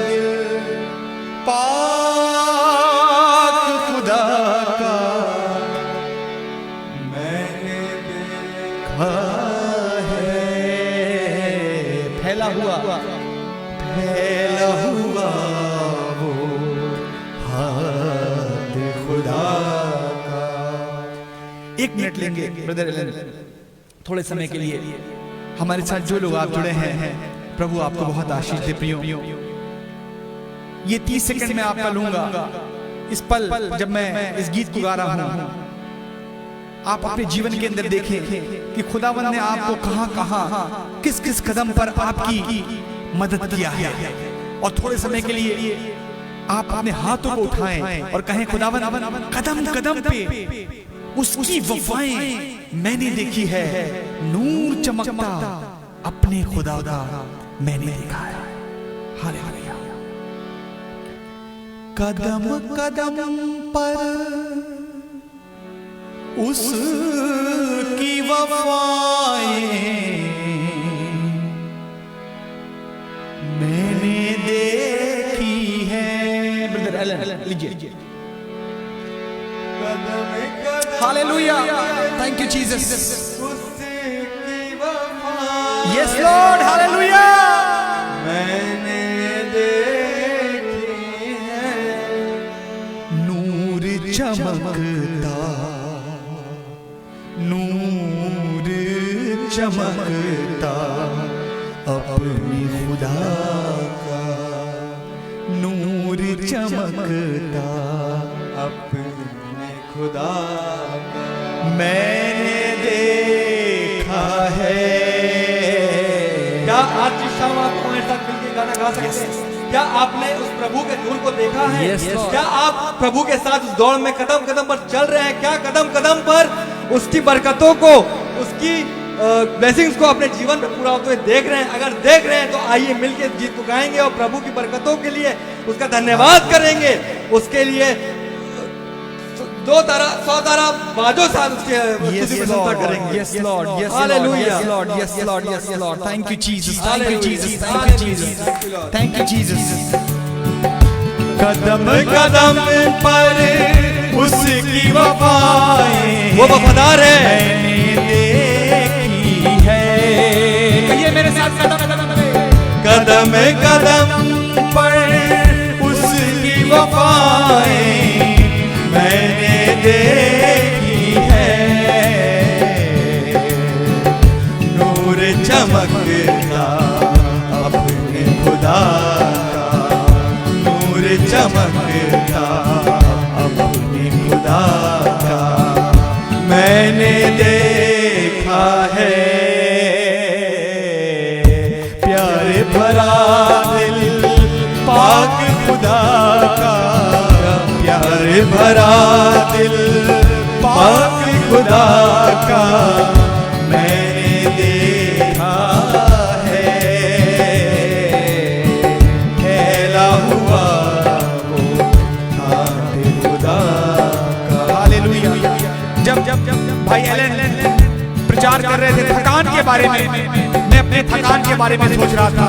दिल 1 मिनट लेंगे ब्रदर एलन, थोड़े समय के लिए हमारे साथ जो लोग आप जुड़े हैं, प्रभु आपको बहुत आशीष दे प्रियो। ये 30 सेकंड में आपका लूंगा। इस पल जब मैं इस गीत को गा रहा हूं, आप अपने जीवन के अंदर देखें कि खुदावंद ने आपको कहां कहां किस किस कदम पर आपकी मदद किया है। और थोड़े समय के लिए आप अपने हाथों को उठाएं और कहें खुदावंद कदम कदम पे उसकी वफाएं मैंने देखी है, नूर चमकता अपने खुदा का मैंने देखा है। हालेलुया। कदम कदम पर उसकी वफाएं मैंने देखी है। ब्रदर एलन लीजिए। Hallelujah, thank you Jesus. Yes Lord, hallelujah. मैंने देखी है नूर चमकता, नूर चमकता अपने खुदा का, नूर चमकता अपने खुदा का मैंने देखा है। क्या आज की शाम आप हमारे साथ मिलकर गाना गा सकते हैं? क्या आपने उस प्रभु के नूर को देखा है? क्या आप प्रभु के साथ उस दौड़ में कदम कदम पर चल रहे हैं? क्या कदम कदम पर उसकी बरकतों को, उसकी ब्लेसिंग्स को अपने जीवन में पूरा होते हुए देख रहे हैं? अगर देख रहे हैं तो आइए मिलकर गीत को गाएंगे और प्रभु की बरकतों के लिए उसका धन्यवाद करेंगे। उसके लिए 2 तारा 100 तारा बाजों साथ उसके स्तुति प्रशंसा करेंगे। Yes Lord, yes Hallelujah. Lord, yes Lord, yes Lord. Thank you Jesus, thank you Jesus, thank you Jesus, thank you Jesus. कदम कदम पर उसकी वफाएं वो वफादार है। मैंने देखी है। ये मेरे साथ कदम कदम पे, कदम कदम पर उसकी वफाएं मैंने देखी है। नूर चमकता अपने खुदा का, नूर चमकता अपने खुदा का मैंने देखा है। प्यार भरा दिल पाक खुदा का, प्यार भरा दिल पाक खुदा का मैंने देखा है। फैला हुआ वो हाथ खुदा का। हालेलुया। जब भाई एलन प्रचार कर रहे थे थकान के बारे में, मैं अपने थकान के बारे में सोच रहा था।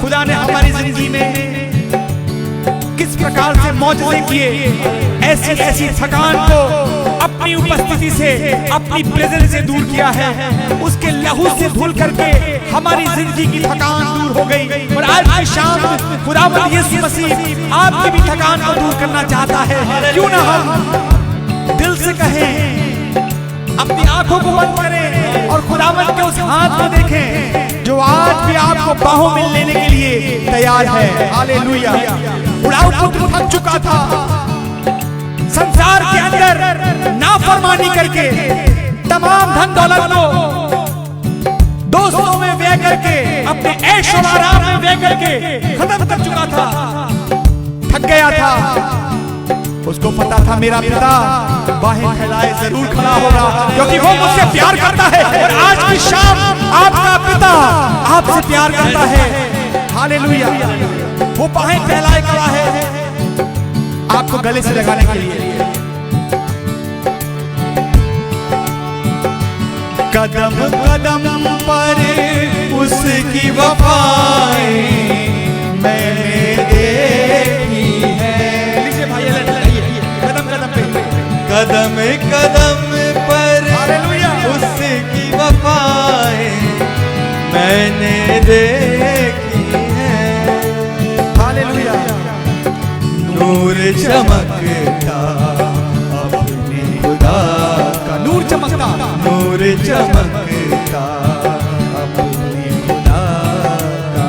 खुदा ने हमारी जिंदगी में किस प्रकार से मौजूदगी किए, ऐसी ऐसी थकान को अपनी उपस्थिति से, अपनी प्रेजेंस से दूर किया है। उसके लहू से धुल करके हमारी जिंदगी की थकान दूर हो गई। और आज की शाम खुदावंद यीशु मसीह आपकी भी थकान को दूर करना चाहता है। क्यों ना हम दिल से कहें, अपनी आंखों को बंद करें और खुदावंद के उस हाथ को देखें जो आज भी आपको बाहों में लेने के लिए तैयार है। हालेलुया। उड़ाऊ पुत्र थक चुका था, संसार के अंदर नाफरमानी करके, तमाम धन दौलत को दोस्तों में व्यय करके, अपने ऐश और आराम में व्यय करके खत्म कर चुका था, थक गया था। उसको पता था मेरा पिता बाहें फैलाए जरूर खड़ा होगा, क्योंकि वो मुझसे प्यार करता है। और आज की शाम आपका पिता आपसे प्यार करता है। हालेलुया। वो बाहें फैलाए खड़ा है आपको गले से लगाने के लिए। कदम कदम पर उसकी वफाएं मैंने देखी है। लीजिए भाई कदम कदम पे, कदम कदम पर हालेलुया उसकी वफाएं मैंने देखी है। हालेलुया। नूर चमकता अपने खुदा का, नूर चमकता, नूर चमकता अपने खुदा का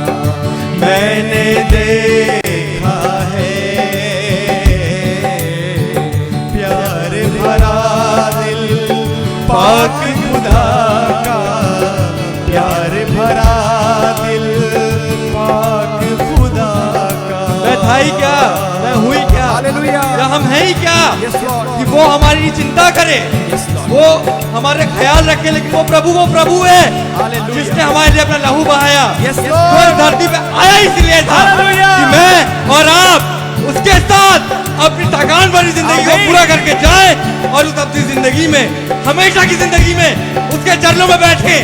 मैंने देखा है, प्यार भरा दिल पाक खुदा का, प्यार भरा दिल पाक खुदा का। मैं था ही क्या, मैं हुई क्या, हालेलुया, या हम हैं ही क्या Yes, Lord. कि वो हमारी चिंता करे, वो हमारे ख्याल रखे, लेकिन वो प्रभु है Hallelujah. जिसने हमारे लिए अपना लहू बहाया। Yes, वो Lord. इस धरती पे आया इसलिए था Hallelujah. कि मैं और आप उसके साथ अपनी थकान भरी जिंदगी को Amen. पूरा करके जाए और उस अपनी जिंदगी में, हमेशा की जिंदगी में उसके चरणों में बैठे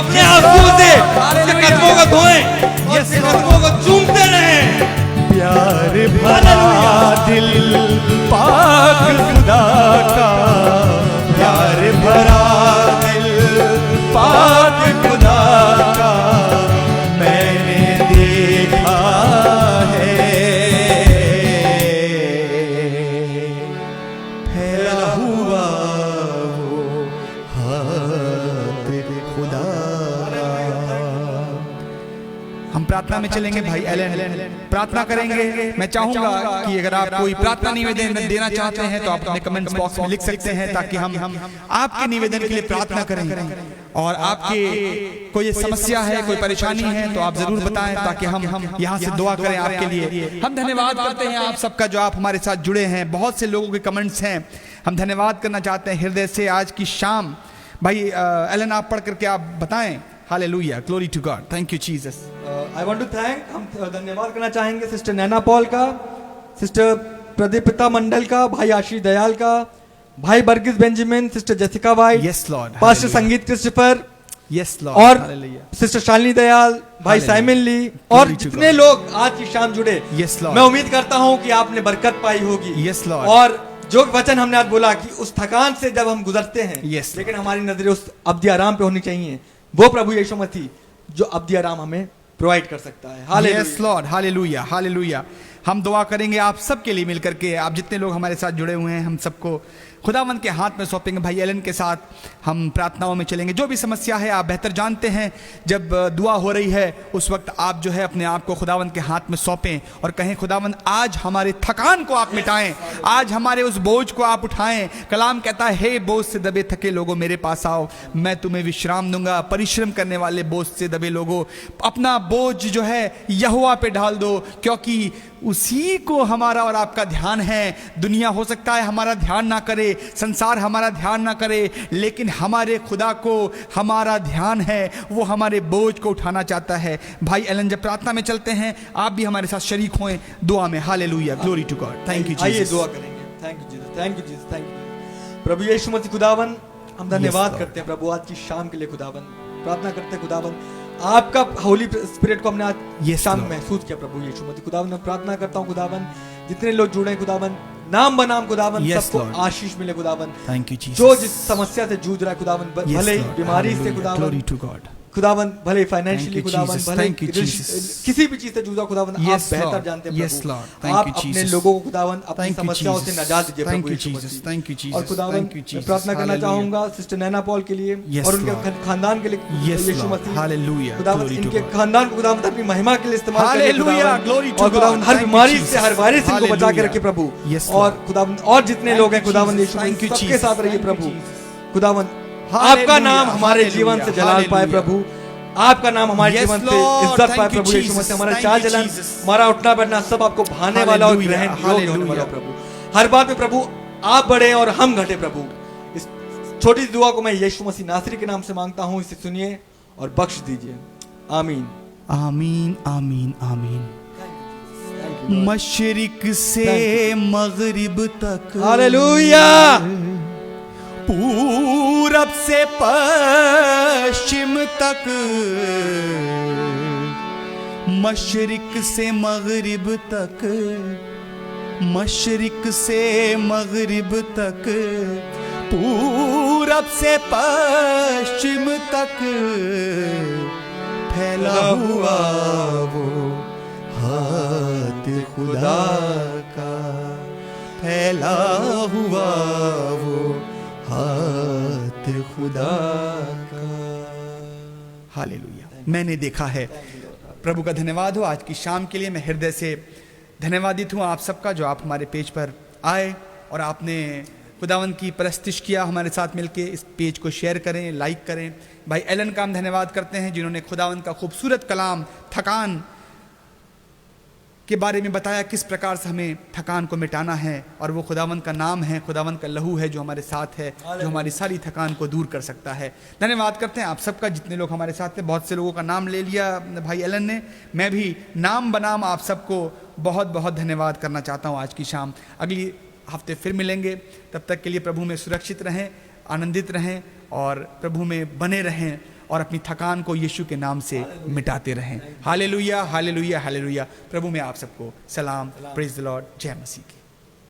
अपने आंसुओं से उसके कदमों को धोएं और उसके कदमों को चूमते रहें। प्यार भरा दिल पाक खुदा का, प्यार भरा दिल पाक खुदा का मैंने देखा है, फैला हुआ वो हाथ खुदा का। हम प्रार्थना में चलेंगे। भाई एलन प्रार्थना करेंगे। मैं चाहूंगा कि अगर आप कोई प्रार्थना निवेदन देना चाहते हैं तो आप अपने कमेंट्स बॉक्स में लिख सकते हैं, ताकि हम आपके निवेदन के लिए प्रार्थना करें। और आपके कोई समस्या है, कोई परेशानी है तो आप जरूर बताएं, ताकि हम यहाँ से दुआ करें आपके लिए। हम धन्यवाद करते हैं आप सबका जो आप हमारे साथ जुड़े हैं। बहुत से लोगों के कमेंट्स हैं, हम धन्यवाद करना चाहते हैं हृदय से। आज की शाम भाई एलन आप पढ़ करके आप बताएं। Hallelujah, glory to God, thank you Jesus. I want to thank, हम धन्यवाद करना चाहेंगे सिस्टर नैना पॉल का, सिस्टर प्रदीपिता मंडल का, भाई आशीष दयाल का, भाई Burgess Benjamin, sister Jessica White, yes Lord, pastor Sangeet Christopher, yes Lord, और हालेलुया, सिस्टर शालिनी दयाल, भाई Hallelujah. साइमन ली, Glory और to जितने God. लोग आज की शाम जुड़े, Yes, Lord. मैं उम्मीद करता हूं कि आपने बरकत पाई होगी। Yes, Lord. और जो वचन हमने आज बोला कि उस थकान से जब हम गुजरते हैं, Yes, लेकिन हमारी नजरें उस अब्दी आराम पे होनी चाहिए, वो प्रभु यीशु मसीह जो अब्दी आराम हमें प्रोवाइड कर सकता है। Hallelujah. Yes Lord, hallelujah, hallelujah. हम दुआ करेंगे आप सबके लिए मिलकर के। आप जितने लोग हमारे साथ जुड़े हुए हैं, हम सबको खुदावंद के हाथ में सौंपेंगे। भाई एलन के साथ हम प्रार्थनाओं में चलेंगे। जो भी समस्या है आप बेहतर जानते हैं, जब दुआ हो रही है उस वक्त आप जो है अपने आप को खुदावंद के हाथ में सौंपें और कहें खुदावंद आज हमारे थकान को आप मिटाएं, आज हमारे उस बोझ को आप उठाएं। कलाम कहता है हे बोझ से दबे थके लोगों मेरे पास आओ, मैं तुम्हें विश्राम दूंगा। परिश्रम करने वाले बोझ से दबे लोगों, अपना बोझ जो है यहोवा पे डाल दो, क्योंकि उसी को हमारा और आपका ध्यान है। दुनिया हो सकता है हमारा ध्यान ना करे, संसार हमारा ध्यान ना करे, लेकिन हमारे खुदा को हमारा ध्यान है, वो हमारे बोझ को उठाना चाहता है। भाई एलन जब प्रार्थना में चलते हैं आप भी हमारे साथ शरीक हों दुआ में। Hallelujah, glory to God, thank you Jesus. आइए दुआ करेंगे। Thank you Jesus, thank you Jesus, thank you प्रभु यीशु मसीह। खुदावन हम धन्यवाद Lord. करते हैं प्रभु आज की शाम के लिए। खुदावन प्रार्थना करते हैं खुदावन आपका होली स्पिरिट को हमने आज Yes, शाम Lord. महसूस किया प्रभु यीशु मसीह। खुदावन मैं प्रार्थना करता हूँ खुदावन जितने लोग जुड़े हैं खुदावन नाम बनाम खुदावन Yes, सबको Lord. आशीष मिले खुदावन। Thank you Jesus. जो जिस समस्या से जूझ रहा है खुदावन, Yes, भले ही Lord. बीमारी से Hallelujah. खुदावन, Glory to God. खुदावन भले फाइनेंशियली Thank you, खुदावन, Jesus. भले Thank you, Jesus. किसी भी चीज से जूझा खुदावन आप Yes, बेहतर Lord. जानते हैं Yes, प्रभु। Lord. Thank आप you, अपने Jesus. लोगों को खुदावन अपनी Thank you, समस्याओं से Jesus. नजात दीजिए Thank Prabhu you, Yeshu Jesus. Masih. Thank you, और Jesus. खुदावन Thank you, मैं Jesus. प्रार्थना करना Hallelujah. चाहूंगा सिस्टर नैना पॉल के लिए Yes, और उनके Lord. खानदान के लिए Yes, यीशु Lord. मसीह। Hallelujah. खुदावन Glory to इनके God. खानदान को खुदावन अपनी महिमा के लिए इस्तेमाल करिए Hallelujah. खुदावन। Glory to और खुदावन God. हर Thank you, बीमारी Jesus. से हर वायरस से इनको बचा के Hallelujah. रखिए प्रभु। Yes, Lord. और खुदावन और जितने Thank लोग हैं you, खुदावन Jesus. यीशु Thank you, मसीह सबके Jesus. साथ रहिए Thank you, प्रभु। Jesus. खुदावन Hallelujah. आपका नाम हमारे Hallelujah. जीवन से जलाल पाए Hallelujah. प्रभु। आपका नाम हमारे Yes, जीवन पे Lord. इज्जत Thank पाए you, प्रभु यीशु Jesus. मसीह। हमारा Thank चाल you, चलन, Jesus. हमारा उठना बैठना सब आपको भाने वाला और Hallelujah. ग्रहण योग्य होने वाला Hallelujah. प्रभु। हर बात में प्रभु आप बढ़े और हम घटे प्रभु। इस छोटी सी दुआ को मैं यीशु मसीह नासरी के नाम से मांगता हूँ, इसे सुनिए और बख्श दीजिए। आमीन। आमीन, आमीन, आमीन। Thank you, Lord. मशरिक से Thank मगरिब तक, हालेलुया। पूरब से पश्चिम तक, मशरिक से मगरिब तक, मशरिक से मगरिब तक, पूरब से पश्चिम तक फैला हुआ वो हाथ खुदा का, फैला हुआ वो हाथ खुदा का। हालेलुया। मैंने देखा है। प्रभु का धन्यवाद हो आज की शाम के लिए। मैं हृदय से धन्यवादित हूँ आप सबका जो आप हमारे पेज पर आए और आपने खुदावंद की परस्तिश किया हमारे साथ मिलके। इस पेज को शेयर करें, लाइक करें। भाई एलन का हम धन्यवाद करते हैं जिन्होंने खुदावंद का खूबसूरत कलाम थकान के बारे में बताया, किस प्रकार से हमें थकान को मिटाना है। और वो खुदावंद का नाम है, खुदावंद का लहू है जो हमारे साथ है, जो हमारी सारी थकान को दूर कर सकता है। धन्यवाद करते हैं आप सबका जितने लोग हमारे साथ थे। बहुत से लोगों का नाम ले लिया भाई एलन ने। मैं भी नाम बनाम आप सबको बहुत बहुत धन्यवाद करना चाहता हूँ आज की शाम। अगली हफ्ते फिर मिलेंगे। तब तक के लिए प्रभु में सुरक्षित रहें, आनंदित रहें और प्रभु में बने रहें और अपनी थकान को यीशु के नाम से मिटाते रहें। Hallelujah, hallelujah, hallelujah. प्रभु में आप सबको सलाम। Praise the Lord. जय मसीह की।